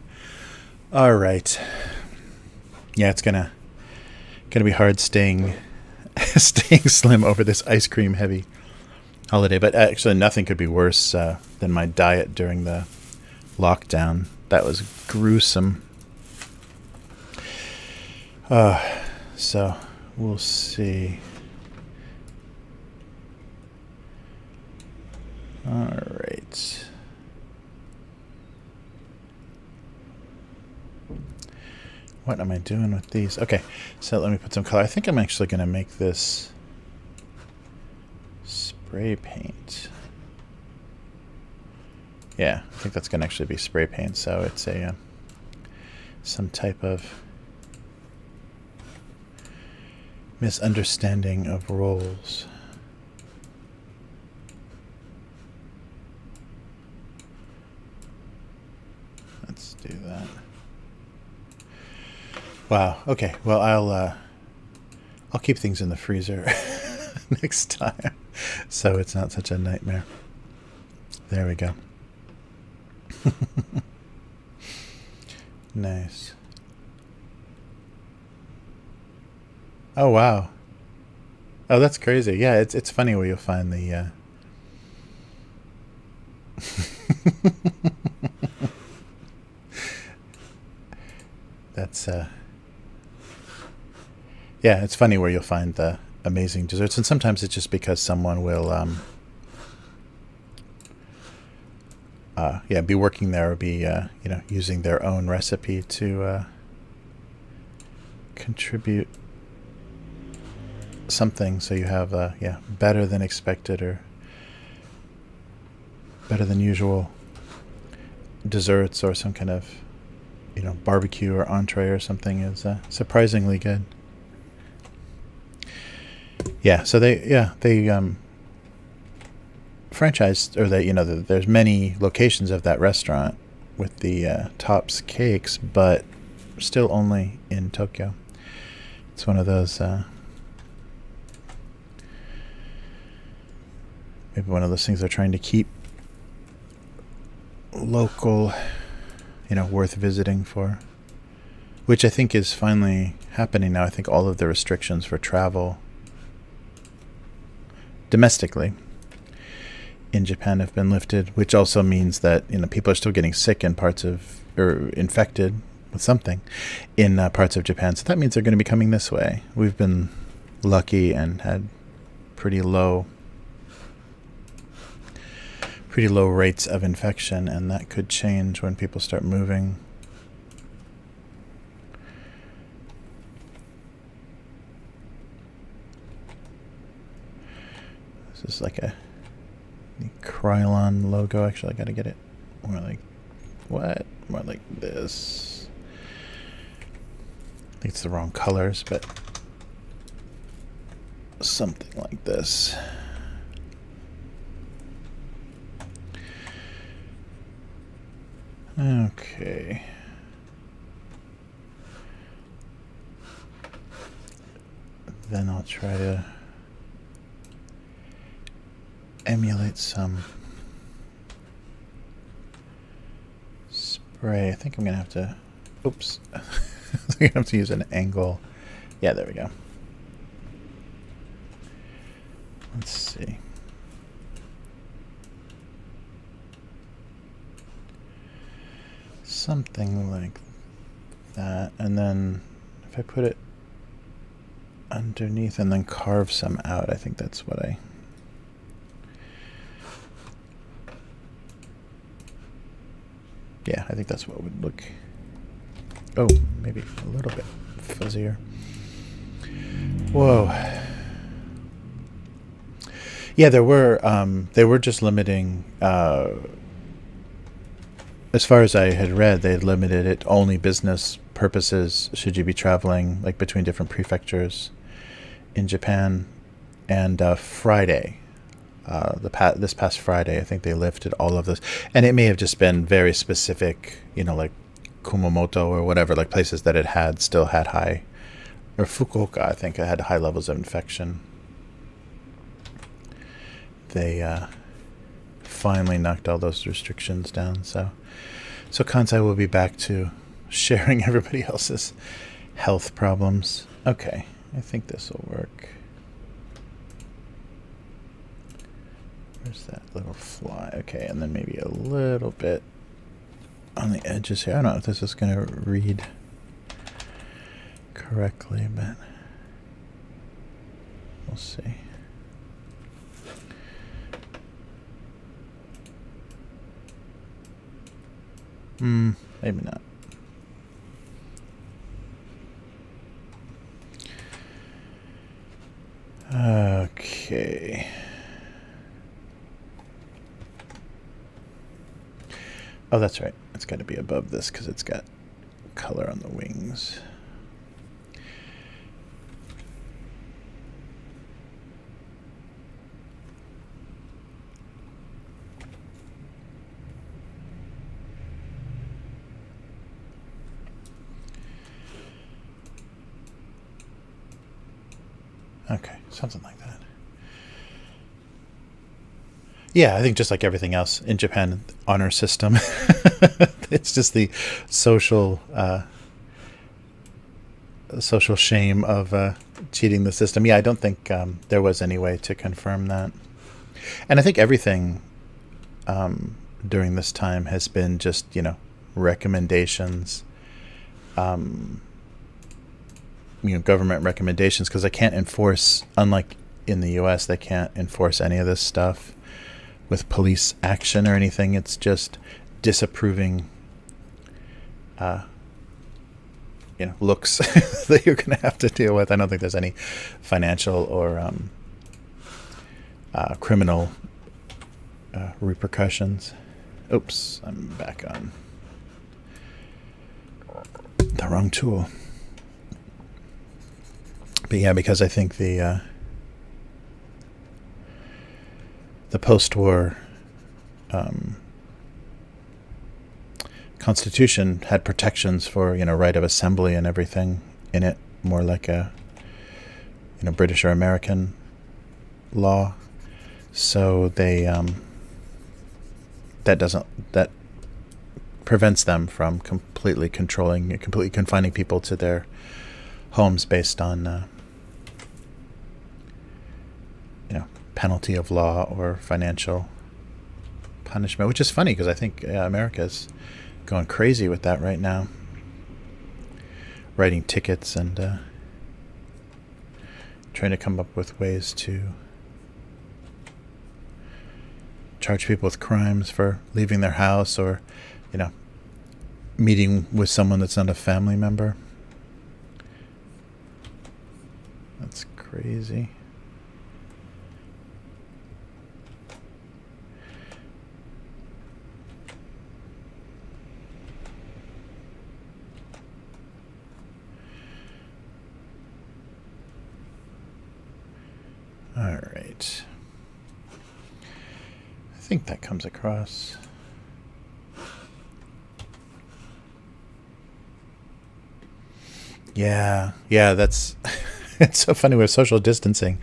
All right. Yeah, it's gonna be hard staying slim over this ice cream heavy holiday. But actually, nothing could be worse than my diet during the lockdown. That was gruesome. So we'll see. All right. What am I doing with these? Okay, so let me put some color. I think I'm actually going to make this spray paint. Yeah, I think that's going to actually be spray paint. So it's a some type of misunderstanding of roles. Let's do that. Wow. Okay. Well, I'll keep things in the freezer next time, so it's not such a nightmare. There we go. Nice. Oh wow. Oh, that's crazy. Yeah, it's funny where you'll find the. That's yeah, it's funny where you'll find the amazing desserts, and sometimes it's just because someone will yeah, be working there or be you know, using their own recipe to contribute something, so you have yeah, better than expected or better than usual desserts, or some kind of, you know, barbecue or entree or something is surprisingly good. Yeah, so they franchised, or they, you know, there's many locations of that restaurant with the Tops cakes, but still only in Tokyo. It's one of those maybe one of those things they're trying to keep local, you know, worth visiting for, which I think is finally happening now. I think all of the restrictions for travel domestically in Japan have been lifted, which also means that, you know, people are still getting sick in parts of, or infected with something in parts of Japan. So that means they're going to be coming this way. We've been lucky and had pretty low rates of infection, and that could change when people start moving. This is like the Krylon logo. Actually, I gotta get it more like, what? More like this. I think it's the wrong colors, but something like this. Okay. Then I'll try to emulate some spray. I think I'm gonna have to, oops. I'm gonna have to use an angle. Yeah, there we go. Let's see. Something like that, and then if I put it underneath and then carve some out, I think that's what I... Yeah, I think that's what would look... Oh, maybe a little bit fuzzier. Whoa. Yeah, they were just limiting, as far as I had read, they had limited it only business purposes should you be traveling like between different prefectures in Japan. And Friday, this past Friday, I think they lifted all of this. And it may have just been very specific, you know, like Kumamoto or whatever, like places that it still had high, or Fukuoka, I think, it had high levels of infection. They finally knocked all those restrictions down. So Kansai will be back to sharing everybody else's health problems. Okay, I think this will work. Where's that little fly? Okay, and then maybe a little bit on the edges here. I don't know if this is going to read correctly, but we'll see. Maybe not. Oh, that's right. It's got to be above this because it's got color on the wings. Okay, something like that. Yeah, I think just like everything else in Japan, honor system. It's just the social social shame of cheating the system. Yeah, I don't think there was any way to confirm that. And I think everything during this time has been just, recommendations, government recommendations, because they can't enforce, unlike in the US, they can't enforce any of this stuff with police action or anything. It's just disapproving looks that you're going to have to deal with. I don't think there's any financial or criminal repercussions. Oops, I'm back on the wrong tool. But yeah, because I think the post-war Constitution had protections for right of assembly and everything in it, more like a British or American law. So they that prevents them from completely confining people to their homes based on penalty of law or financial punishment, which is funny because I think America's going crazy with that right now, writing tickets and trying to come up with ways to charge people with crimes for leaving their house or meeting with someone that's not a family member. That's crazy. All right. I think that comes across. Yeah, that's it's so funny with social distancing,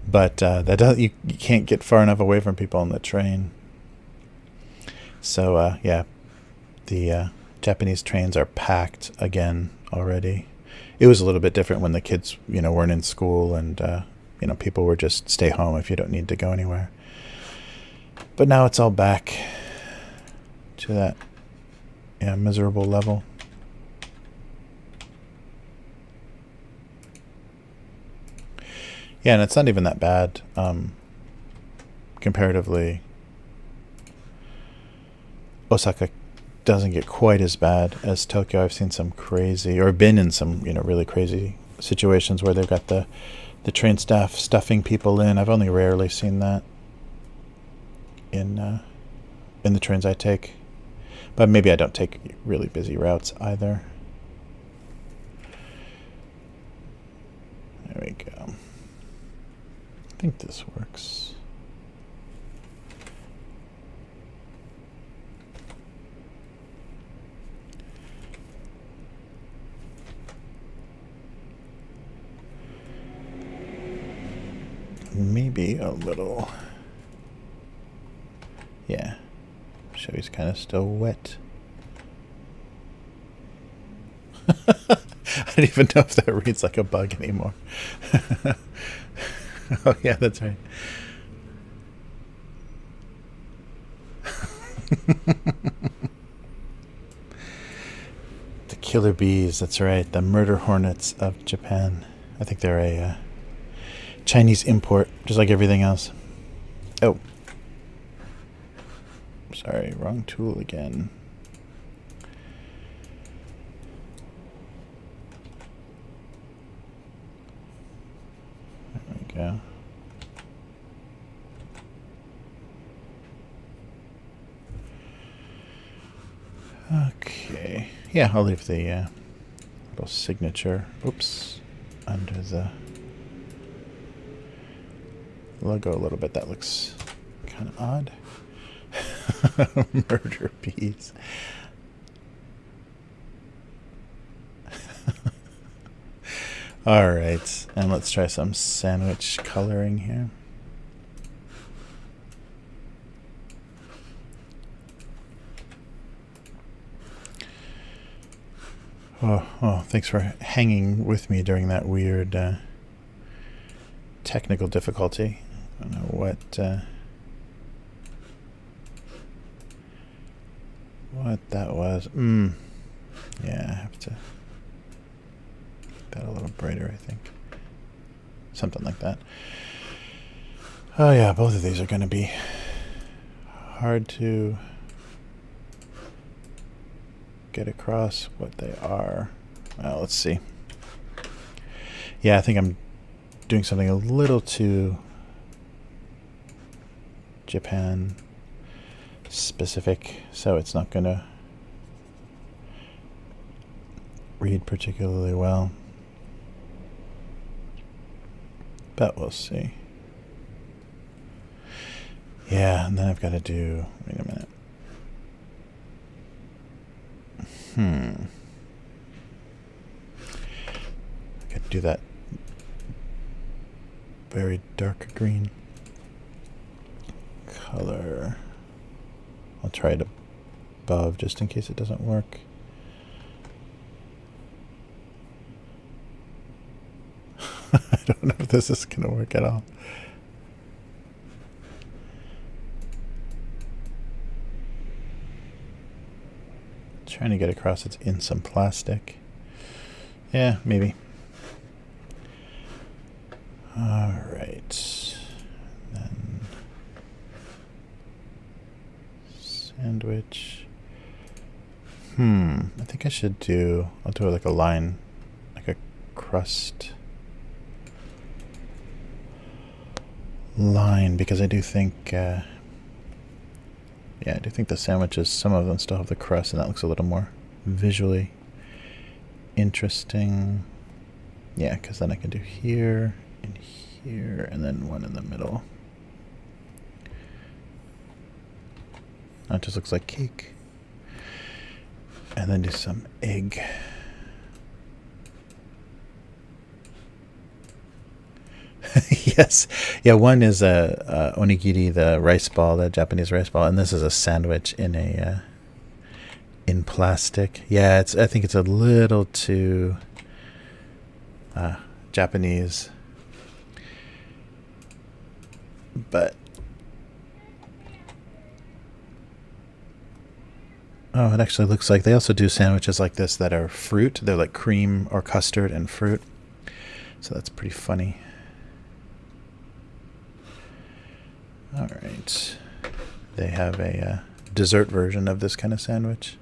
but that does, you can't get far enough away from people on the train. So yeah, the Japanese trains are packed again already. It was a little bit different when the kids weren't in school and people were just stay home if you don't need to go anywhere. But now it's all back to that miserable level. Yeah, and it's not even that bad comparatively. Osaka doesn't get quite as bad as Tokyo. I've seen some crazy, or been in some really crazy situations where they've got the train staff stuffing people in. I've only rarely seen that in the trains I take, but maybe I don't take really busy routes either. There we go. I think this works. Maybe a little. Yeah. So he's kind of still wet. I don't even know if that reads like a bug anymore. Oh, yeah, that's right. The killer bees, that's right. The murder hornets of Japan. I think they're a Chinese import, just like everything else. Oh. Sorry, wrong tool again. There we go. Okay. Yeah, I'll leave the little signature, oops, under the logo a little bit. That looks kind of odd. Murder bees. All right, and let's try some sandwich coloring here. Oh, thanks for hanging with me during that weird technical difficulty. I don't know what that was. Yeah, I have to make that a little brighter, I think. Something like that. Oh yeah, both of these are going to be hard to get across what they are. Well, let's see. Yeah, I think I'm doing something a little too Japan specific, so it's not going to read particularly well. But we'll see. Yeah, and then I've got to do... Wait a minute. I could do that very dark green color. I'll try it above just in case it doesn't work. I don't know if this is going to work at all. Trying to get across it's in some plastic. Yeah, maybe. All right. Then sandwich. I think I should do, I'll do like a line, like a crust line, because I do think yeah, I do think the sandwiches, some of them still have the crust, and that looks a little more visually interesting. Yeah, because then I can do here and here, and then one in the middle. That just looks like cake. And then do some egg. Yes. Yeah, one is a onigiri, the rice ball, the Japanese rice ball, and this is a sandwich in a in plastic. Yeah, I think it's a little too Japanese. But oh, it actually looks like they also do sandwiches like this that are fruit. They're like cream or custard and fruit. So that's pretty funny. All right. They have a dessert version of this kind of sandwich.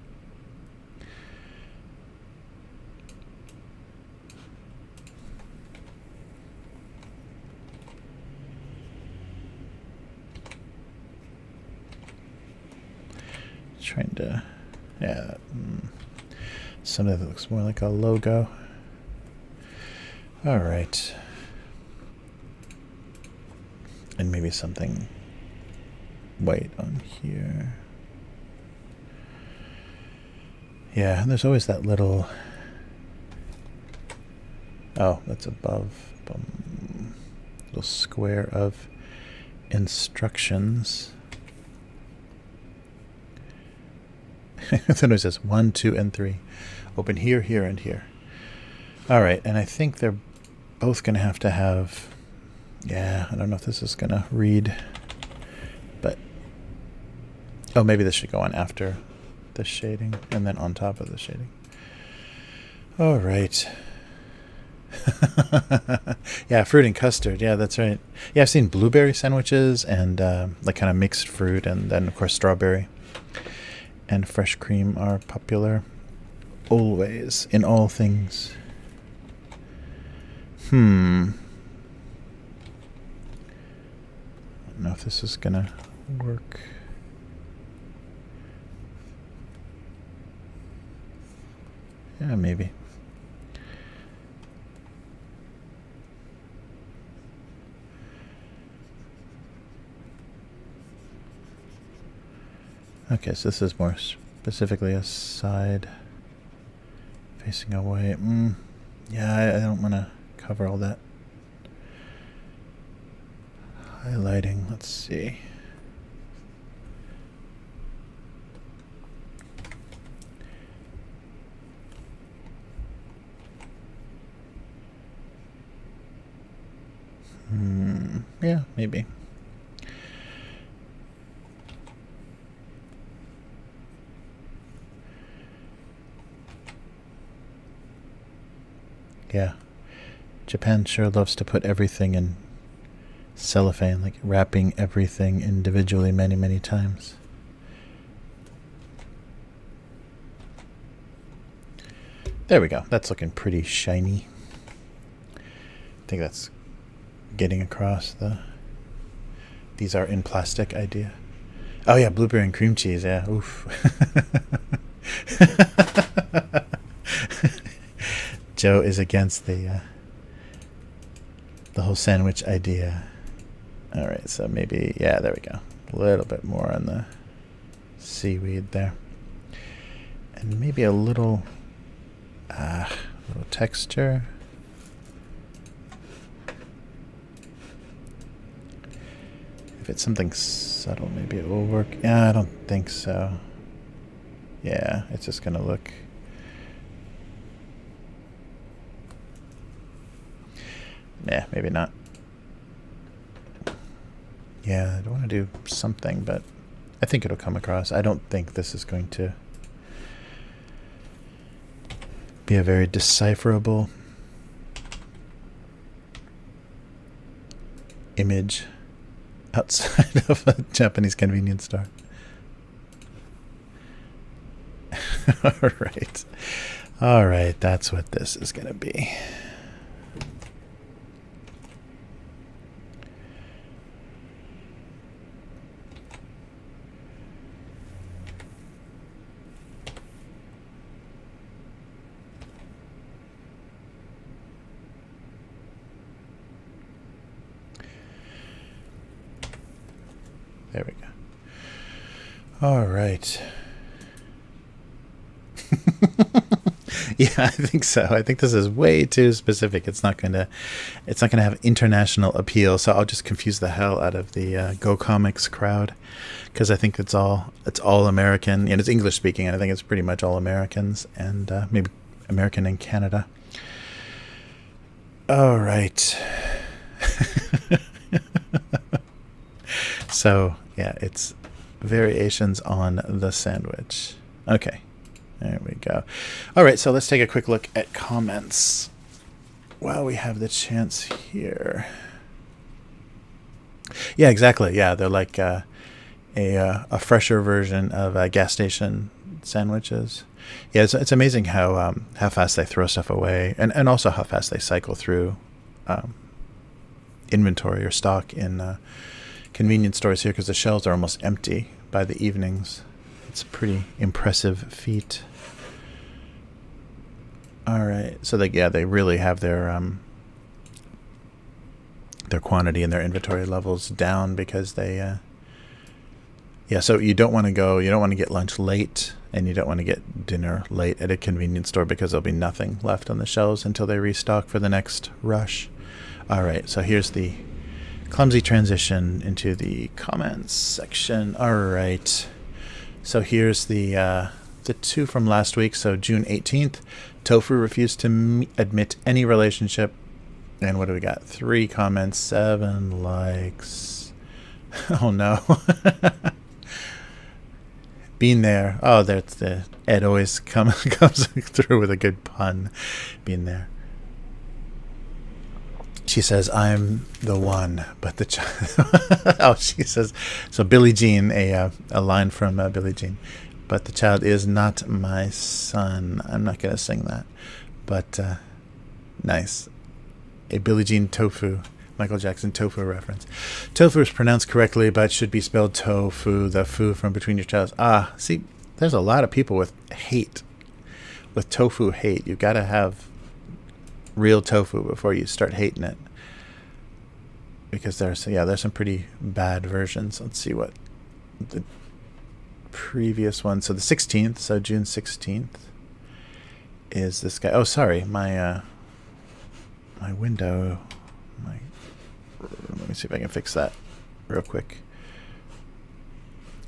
Trying to, yeah, something that looks more like a logo. All right. And maybe something white on here. Yeah, and there's always that little... Oh, that's above. Little square of instructions. Then it says 1, 2, and 3. Open here, here, and here. All right, and I think they're both going to have... Yeah, I don't know if this is going to read, but... Oh, maybe this should go on after the shading, and then on top of the shading. All right. Yeah, fruit and custard. Yeah, that's right. Yeah, I've seen blueberry sandwiches and like kind of mixed fruit, and then, of course, strawberry and fresh cream are popular always in all things. I don't know if this is gonna work. Yeah, maybe. Okay, so this is more specifically a side facing away. Yeah, I don't want to cover all that. Highlighting, let's see. Yeah, maybe. Yeah. Japan sure loves to put everything in cellophane, like wrapping everything individually many, many times. There we go. That's looking pretty shiny. I think that's getting across the these are in plastic idea. Oh yeah, blueberry and cream cheese. Yeah, oof. Joe is against the whole sandwich idea. All right, so maybe, yeah, there we go. A little bit more on the seaweed there, and maybe a little texture. If it's something subtle, maybe it will work. Yeah, I don't think so. Yeah, it's just gonna look. Yeah, maybe not. Yeah, I don't want to do something, but I think it'll come across. I don't think this is going to be a very decipherable image outside of a Japanese convenience store. All right, that's what this is going to be. There we go. All right. Yeah, I think so. I think this is way too specific. It's not gonna have international appeal. So I'll just confuse the hell out of the Go Comics crowd, because I think it's all American, and it's English speaking, and I think it's pretty much all Americans, and maybe American in Canada. All right. So yeah, it's variations on the sandwich. Okay. There we go. All right, so let's take a quick look at comments while we have the chance here. Yeah, exactly. Yeah, they're like a fresher version of gas station sandwiches. Yeah, it's amazing how fast they throw stuff away, and also how fast they cycle through inventory or stock in convenience stores here, because the shelves are almost empty by the evenings. It's a pretty impressive feat. All right, so they really have their quantity and their inventory levels down, because they so you don't want to get lunch late, and you don't want to get dinner late at a convenience store, because there'll be nothing left on the shelves until they restock for the next rush. All right, so here's the clumsy transition into the comments section. All right. So here's the two from last week. So June 18th, Tofu refused to admit any relationship. And what do we got? 3 comments, 7 likes. Oh no. Been there. Oh, that's the Ed always comes through with a good pun. Been there. She says, "I'm the one, but the child." Oh, she says, so Billie Jean, a line from Billie Jean. "But the child is not my son." I'm not going to sing that, but nice. A Billie Jean tofu, Michael Jackson tofu reference. Tofu is pronounced correctly, but should be spelled tofu, the foo from between your toes. Ah, see, there's a lot of people with hate with tofu hate. You got to have real tofu before you start hating it. Because there's some pretty bad versions. Let's see what the previous one. So the 16th, so June 16th is this guy. Oh, sorry, my window. Let me see if I can fix that real quick.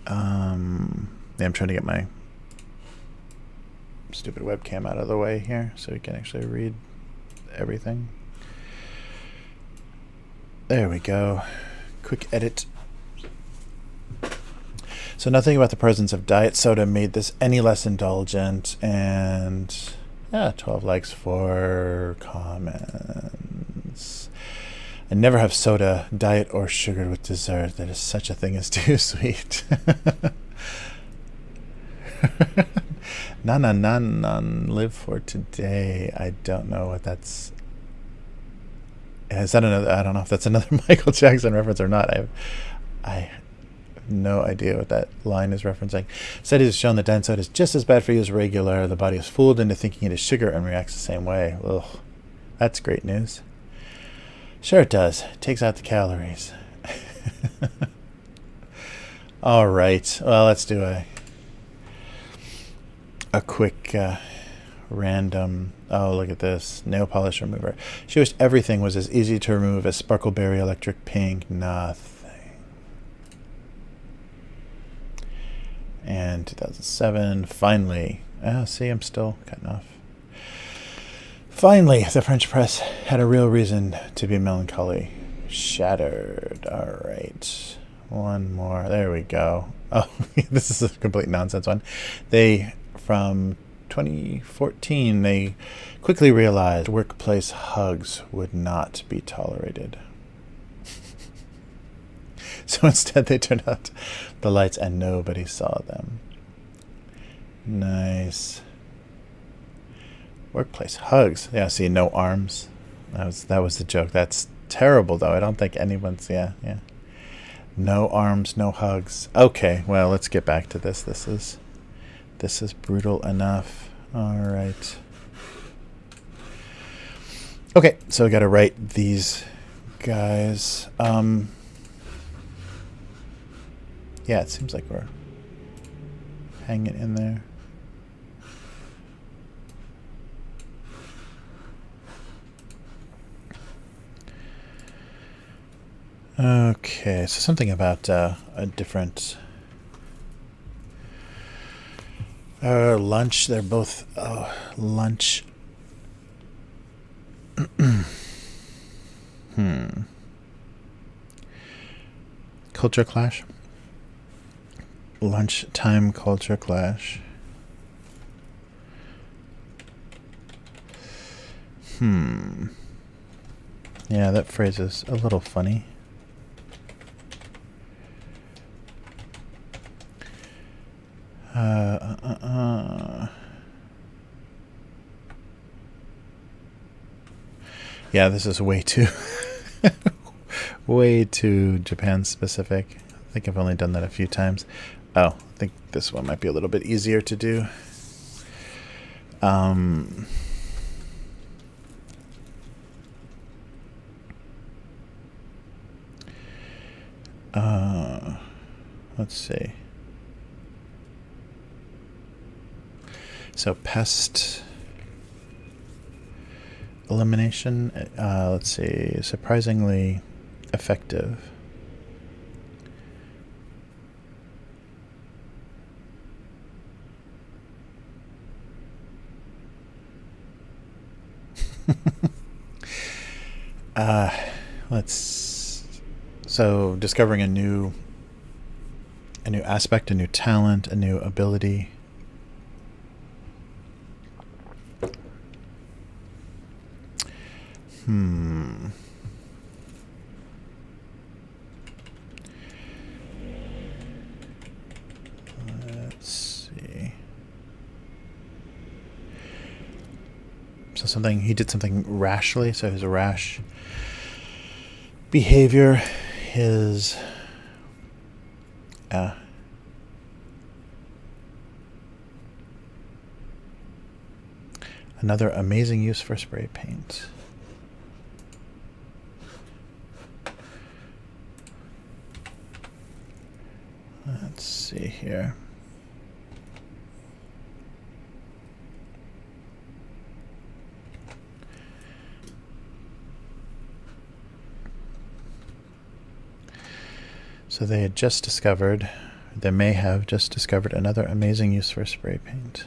I'm trying to get my stupid webcam out of the way here so we can actually read everything. There we go. Quick edit. So nothing about the presence of diet soda made this any less indulgent, and 12 likes, 4 comments. I never have soda, diet or sugared with dessert. There is such a thing as too sweet. None, live for today. I don't know what that's. Is that another? I don't know if that's another Michael Jackson reference or not. I have no idea what that line is referencing. Studies have shown that diet soda is just as bad for you as regular. The body is fooled into thinking it is sugar and reacts the same way. Ugh, that's great news. Sure it does. It takes out the calories. All right. Well, let's do a quick random. Oh, look at this. Nail polish remover. She wished everything was as easy to remove as Sparkleberry Electric Pink. Nothing. And 2007. Finally. See, I'm still cutting off. Finally, the French press had a real reason to be melancholy. Shattered. All right. One more. There we go. Oh, this is a complete nonsense one. From 2014, they quickly realized workplace hugs would not be tolerated. So instead, they turned out the lights and nobody saw them. Nice. Workplace hugs. Yeah, see, no arms. That was the joke. That's terrible, though. I don't think anyone's. Yeah. No arms, no hugs. Okay, well, let's get back to this. This is brutal enough. All right. Okay, so I got to write these guys. Yeah, it seems like we're hanging in there. Okay, so something about a different lunch. They're both lunch. Culture clash. Lunchtime culture clash. Yeah, that phrase is a little funny. Yeah, this is way too way too Japan specific. I think I've only done that a few times. Oh, I think this one might be a little bit easier to do. Let's see. So pest elimination, let's see, surprisingly effective. So discovering a new aspect, a new talent, a new ability. Let's see. So he did something rashly, so his rash behavior, his Another amazing use for spray paint. Let's see here. So they had just discovered, they may have just discovered another amazing use for spray paint.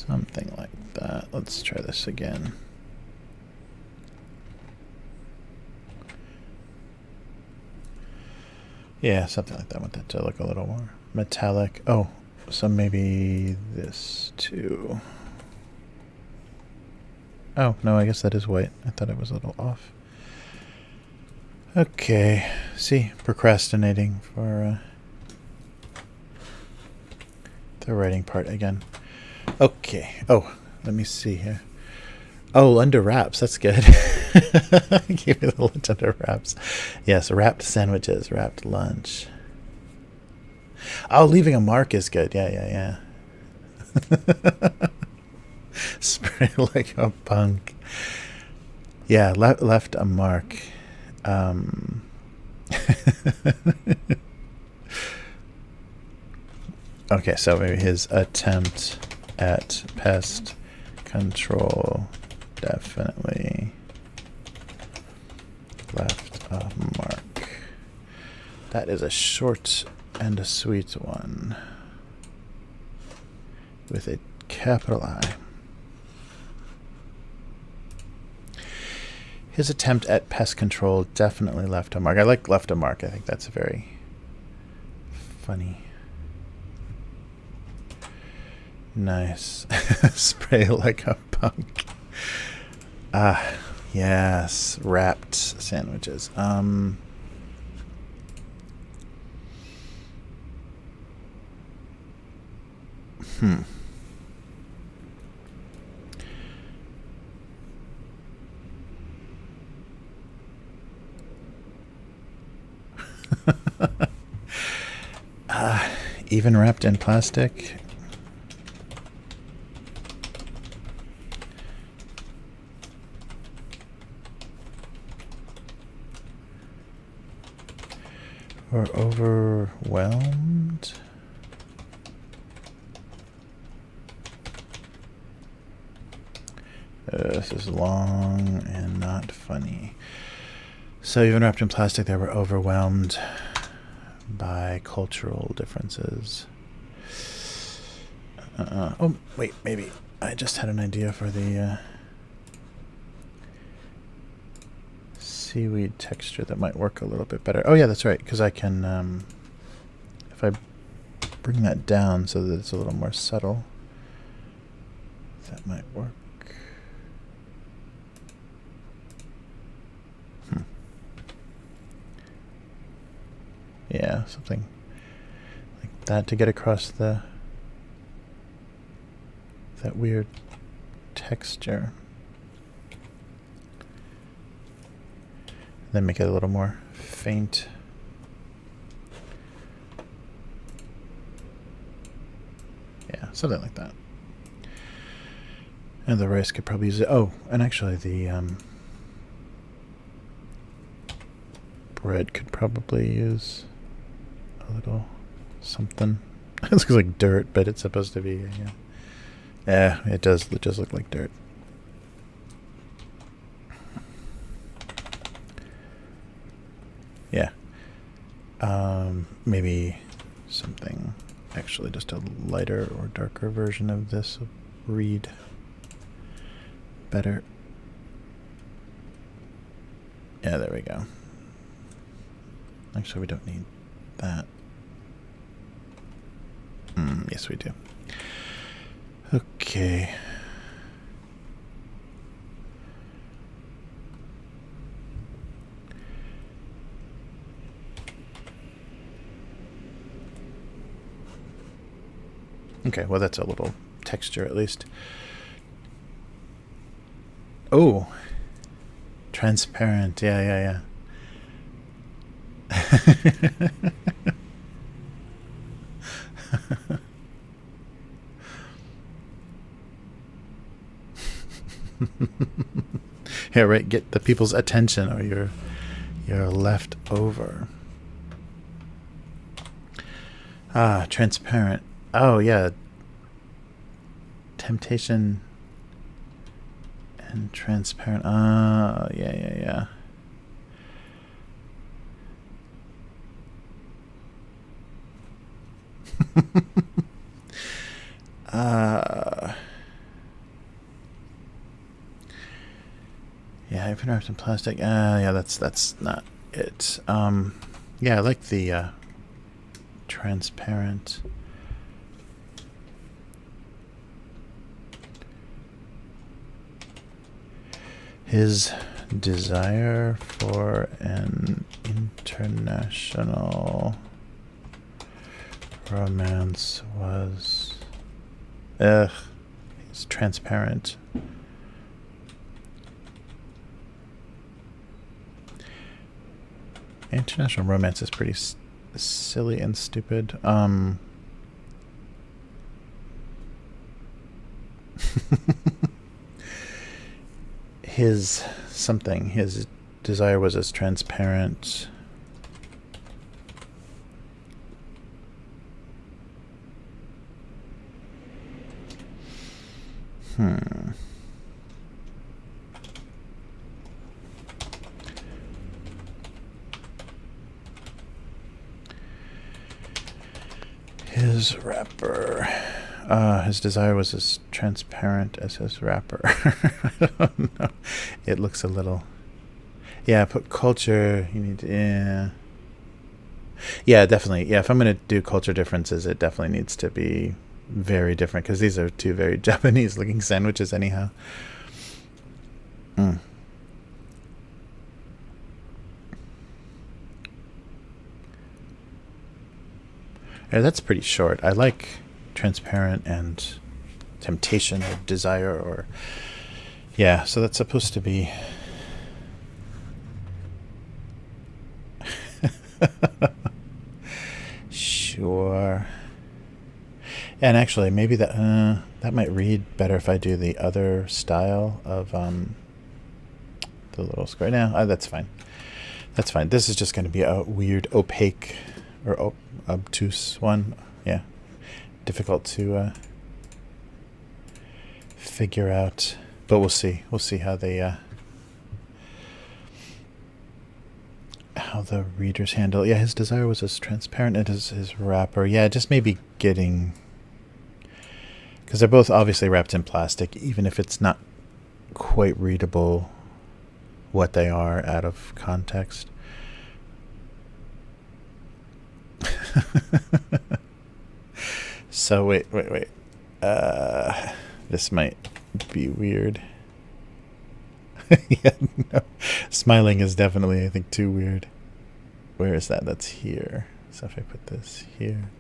Something like that. Let's try this again. Yeah, something like that. I want that to look a little more metallic. Oh, so maybe this too. Oh, no, I guess that is white. I thought it was a little off. Okay, see, procrastinating for the writing part again. Okay, oh, let me see here. Oh, under wraps, that's good. Give me the lunch under wraps. Yes, wrapped sandwiches, wrapped lunch. Oh, leaving a mark is good. Yeah. Spray like a punk. Yeah, left a mark. Okay, so maybe his attempt at pest control definitely left a mark. That is a short and a sweet one with a capital I. His attempt at pest control definitely left a mark. I like left a mark. I think that's very funny. Nice. Spray like a punk. Ah, yes. Wrapped sandwiches. Even wrapped in plastic. Or overwhelmed. This is long and not funny. So even wrapped in plastic, they were overwhelmed by cultural differences. Oh, wait, maybe. I just had an idea for the seaweed texture that might work a little bit better. Oh, yeah, that's right, because I can, if I bring that down so that it's a little more subtle, that might work. Yeah, something like that to get across that weird texture. Then make it a little more faint. Yeah, something like that. And the rice could probably use it. Oh, and actually the bread could probably use a little something. It looks like dirt, but it's supposed to be. Yeah, it does. It does look like dirt. Yeah. Maybe something. Actually, just a lighter or darker version of this will read better. Yeah, there we go. Actually, we don't need that. Yes, we do. Okay. Okay, well, that's a little texture at least. Oh, transparent. Yeah. Yeah, right. Get the people's attention, or you're left over. Ah, transparent. Oh yeah, temptation and transparent. Yeah. Yeah, I've been wrapped in plastic. Yeah, that's not it. Yeah, I like the transparent. His desire for an international romance was... It's transparent. International romance is pretty silly and stupid. His desire was as transparent. His wrapper. His desire was as transparent as his wrapper. I don't know. It looks a little... Yeah, put culture. You need to... Yeah, definitely. Yeah, if I'm going to do culture differences, it definitely needs to be very different, because these are two very Japanese-looking sandwiches anyhow. Yeah, that's pretty short. I like transparent and temptation or desire, or... Yeah, so that's supposed to be... Sure. And actually, maybe that might read better if I do the other style of the little square. No, that's fine. That's fine. This is just going to be a weird opaque or obtuse one. Yeah, difficult to figure out, but we'll see. We'll see how they how the readers handle it. Yeah, his desire was as transparent as his wrapper. Yeah, just maybe getting... Because they're both obviously wrapped in plastic, even if it's not quite readable what they are out of context. So wait. This might be weird. Yeah, no. Smiling is definitely, I think, too weird. Where is that? That's here. So if I put this here,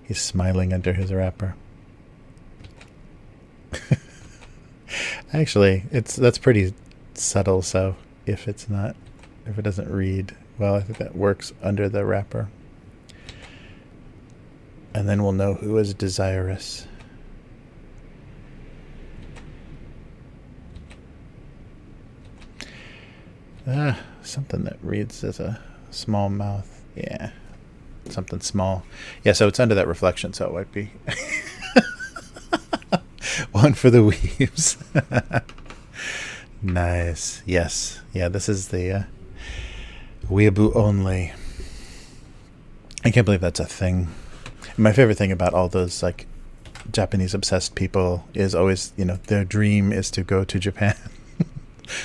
he's smiling under his wrapper. Actually, that's pretty subtle, so if it doesn't read well, I think that works under the wrapper. And then we'll know who is desirous. Something that reads as a small mouth. Yeah, something small. Yeah, so it's under that reflection, so it might be one for the weaves. Nice. Yes. Yeah, this is the weeaboo only. I can't believe that's a thing. My favorite thing about all those like Japanese obsessed people is always, their dream is to go to Japan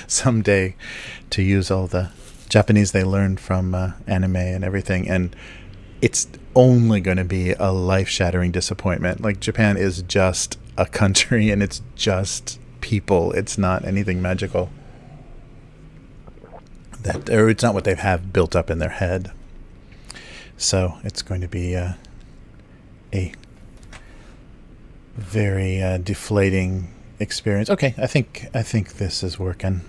someday to use all the Japanese they learned from anime and everything, and it's only going to be a life-shattering disappointment. Like, Japan is just a country, and it's just people. It's not anything magical. Or it's not what they have built up in their head. So it's going to be a very deflating experience. Okay, I think this is working.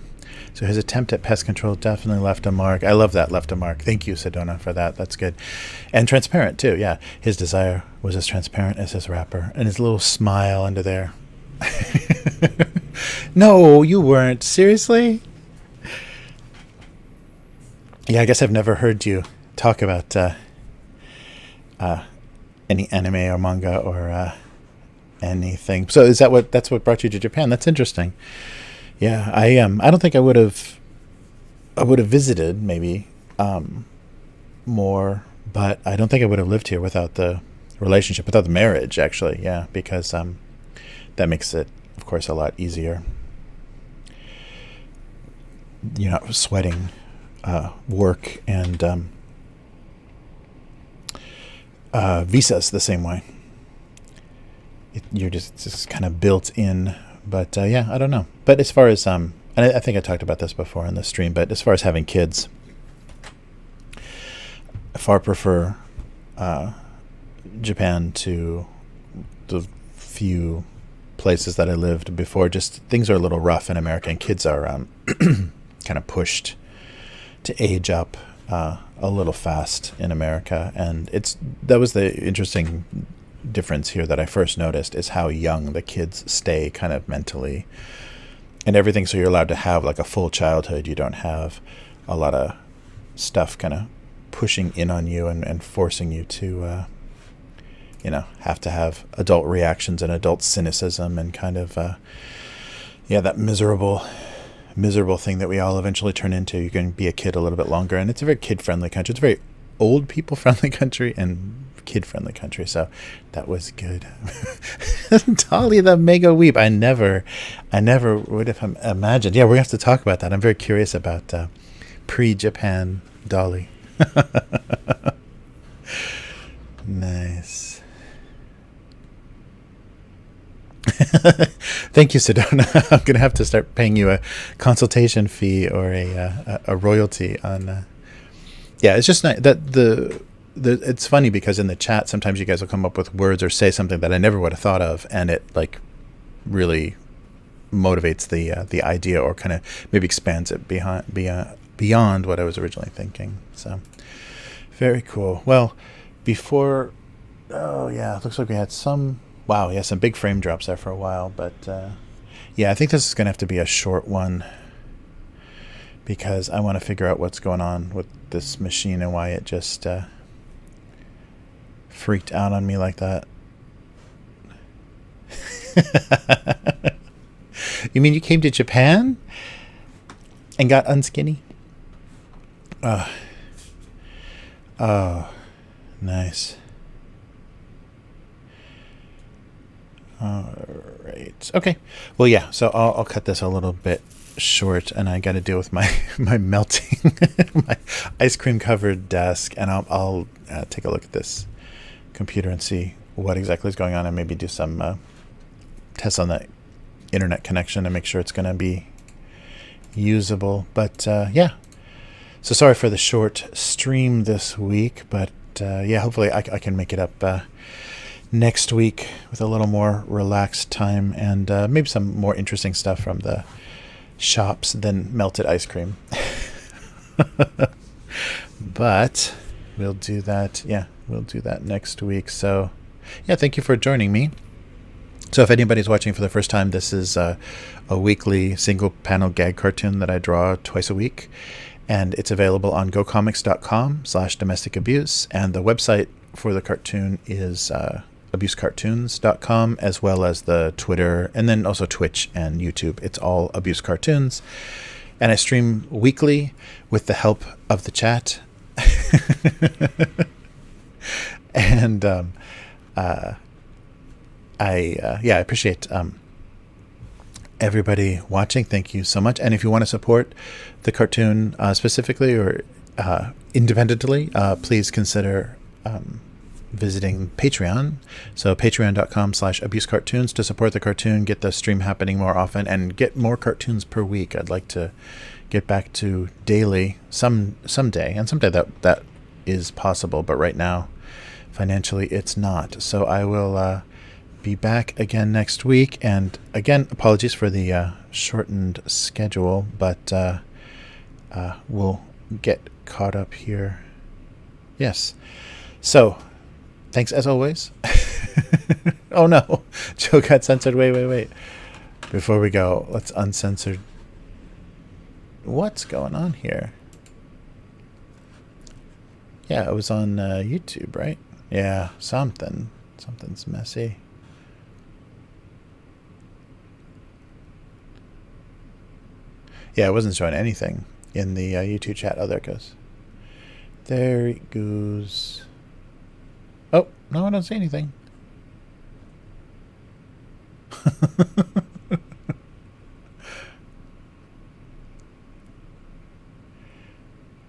So his attempt at pest control definitely left a mark. I love that, left a mark. Thank you, Sedona, for that. That's good. And transparent, too, yeah. His desire was as transparent as his wrapper. And his little smile under there. No, you weren't. Seriously? Yeah, I guess I've never heard you talk about any anime or manga or anything. So is that's what brought you to Japan? That's interesting. Yeah, I don't think I would have visited maybe more, but I don't think I would have lived here without the relationship, without the marriage. Actually, yeah, because that makes it, of course, a lot easier. You're not sweating work and visas the same way. You're just kind of built in. But yeah, I don't know. But as far as and I think I talked about this before in the stream, but as far as having kids, I far prefer Japan to the few places that I lived before. Just things are a little rough in America, and kids are kind of pushed to age up a little fast in America, and that was the interesting difference here that I first noticed, is how young the kids stay kind of mentally and everything. So you're allowed to have like a full childhood. You don't have a lot of stuff kind of pushing in on you and forcing you to have to have adult reactions and adult cynicism and kind of that miserable thing that we all eventually turn into. You can be a kid a little bit longer, and it's a very kid-friendly country. It's a very old people-friendly country and kid-friendly country, so that was good. Dolly the Mega Weep. I never would have imagined. Yeah, we're gonna have to talk about that. I'm very curious about pre-Japan Dolly. Nice. Thank you, Sedona. I'm gonna have to start paying you a consultation fee or a royalty on. Yeah, it's just not that it's funny because in the chat sometimes you guys will come up with words or say something that I never would have thought of, and it like really motivates the idea, or kind of maybe expands it beyond what I was originally thinking. So very cool. Well, before, it looks like we had some big frame drops there for a while, but I think this is gonna have to be a short one because I want to figure out what's going on with this machine and why it just freaked out on me like that. You mean you came to Japan and got unskinny? Oh, nice. All right. Okay. Well, yeah. So I'll cut this a little bit short, and I got to deal with my melting, my ice cream covered desk, and I'll take a look at this computer and see what exactly is going on, and maybe do some tests on the internet connection and make sure it's going to be usable. But yeah. So sorry for the short stream this week, but hopefully I can make it up next week with a little more relaxed time and maybe some more interesting stuff from the shops than melted ice cream. But we'll do that. Yeah, we'll do that next week. So yeah, thank you for joining me. So if anybody's watching for the first time, this is a weekly single panel gag cartoon that I draw twice a week. And it's available on gocomics.com/domestic abuse. And the website for the cartoon is abusecartoons.com, as well as the Twitter, and then also Twitch and YouTube. It's all Abuse Cartoons. And I stream weekly with the help of the chat. And I appreciate everybody watching. Thank you so much. And if you want to support the cartoon specifically or independently, please consider visiting Patreon. So patreon.com/abusecartoons to support the cartoon, get the stream happening more often, and get more cartoons per week. I'd like to get back to daily someday, and someday that is possible, but right now financially it's not. So I will be back again next week, and again, apologies for the shortened schedule, but we'll get caught up here. Yes. So thanks as always. Oh no, Joe got censored. Wait. Before we go, let's uncensored. What's going on here? Yeah, it was on YouTube, right? Yeah, something's messy. Yeah, it wasn't showing anything in the YouTube chat. Oh, there it goes. There it goes. Oh, no, I don't see anything.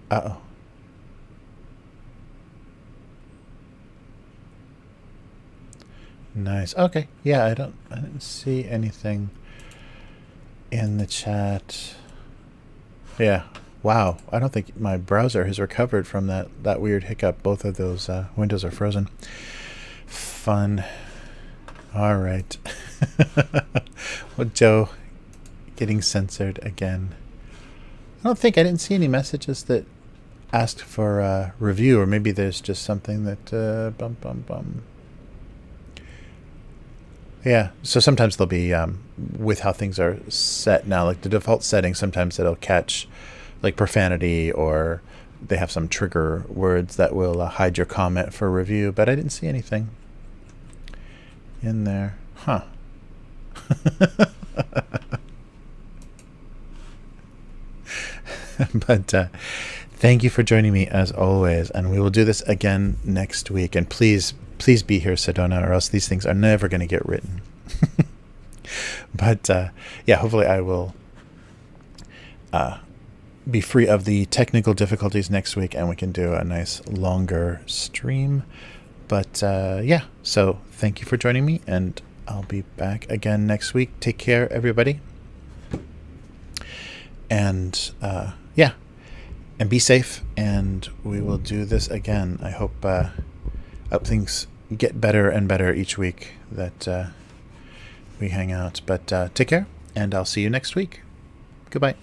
Uh-oh. Nice. Okay. Yeah, I didn't see anything in the chat. Yeah. Wow. I don't think my browser has recovered from that weird hiccup. Both of those windows are frozen. Fun. All right. Well, Joe getting censored again. I didn't see any messages that asked for a review, or maybe there's just something that Yeah, so sometimes they'll be with how things are set now, like the default setting, sometimes it'll catch like profanity, or they have some trigger words that will hide your comment for review, but I didn't see anything in there. Huh. But thank you for joining me as always, and we will do this again next week. And please be here, Sedona, or else these things are never going to get written. But yeah, hopefully I will be free of the technical difficulties next week, and we can do a nice longer stream. But yeah, so thank you for joining me, and I'll be back again next week. Take care, everybody. And yeah, and be safe, and we will do this again. I hope things get better and better each week that we hang out. But take care, and I'll see you next week. Goodbye.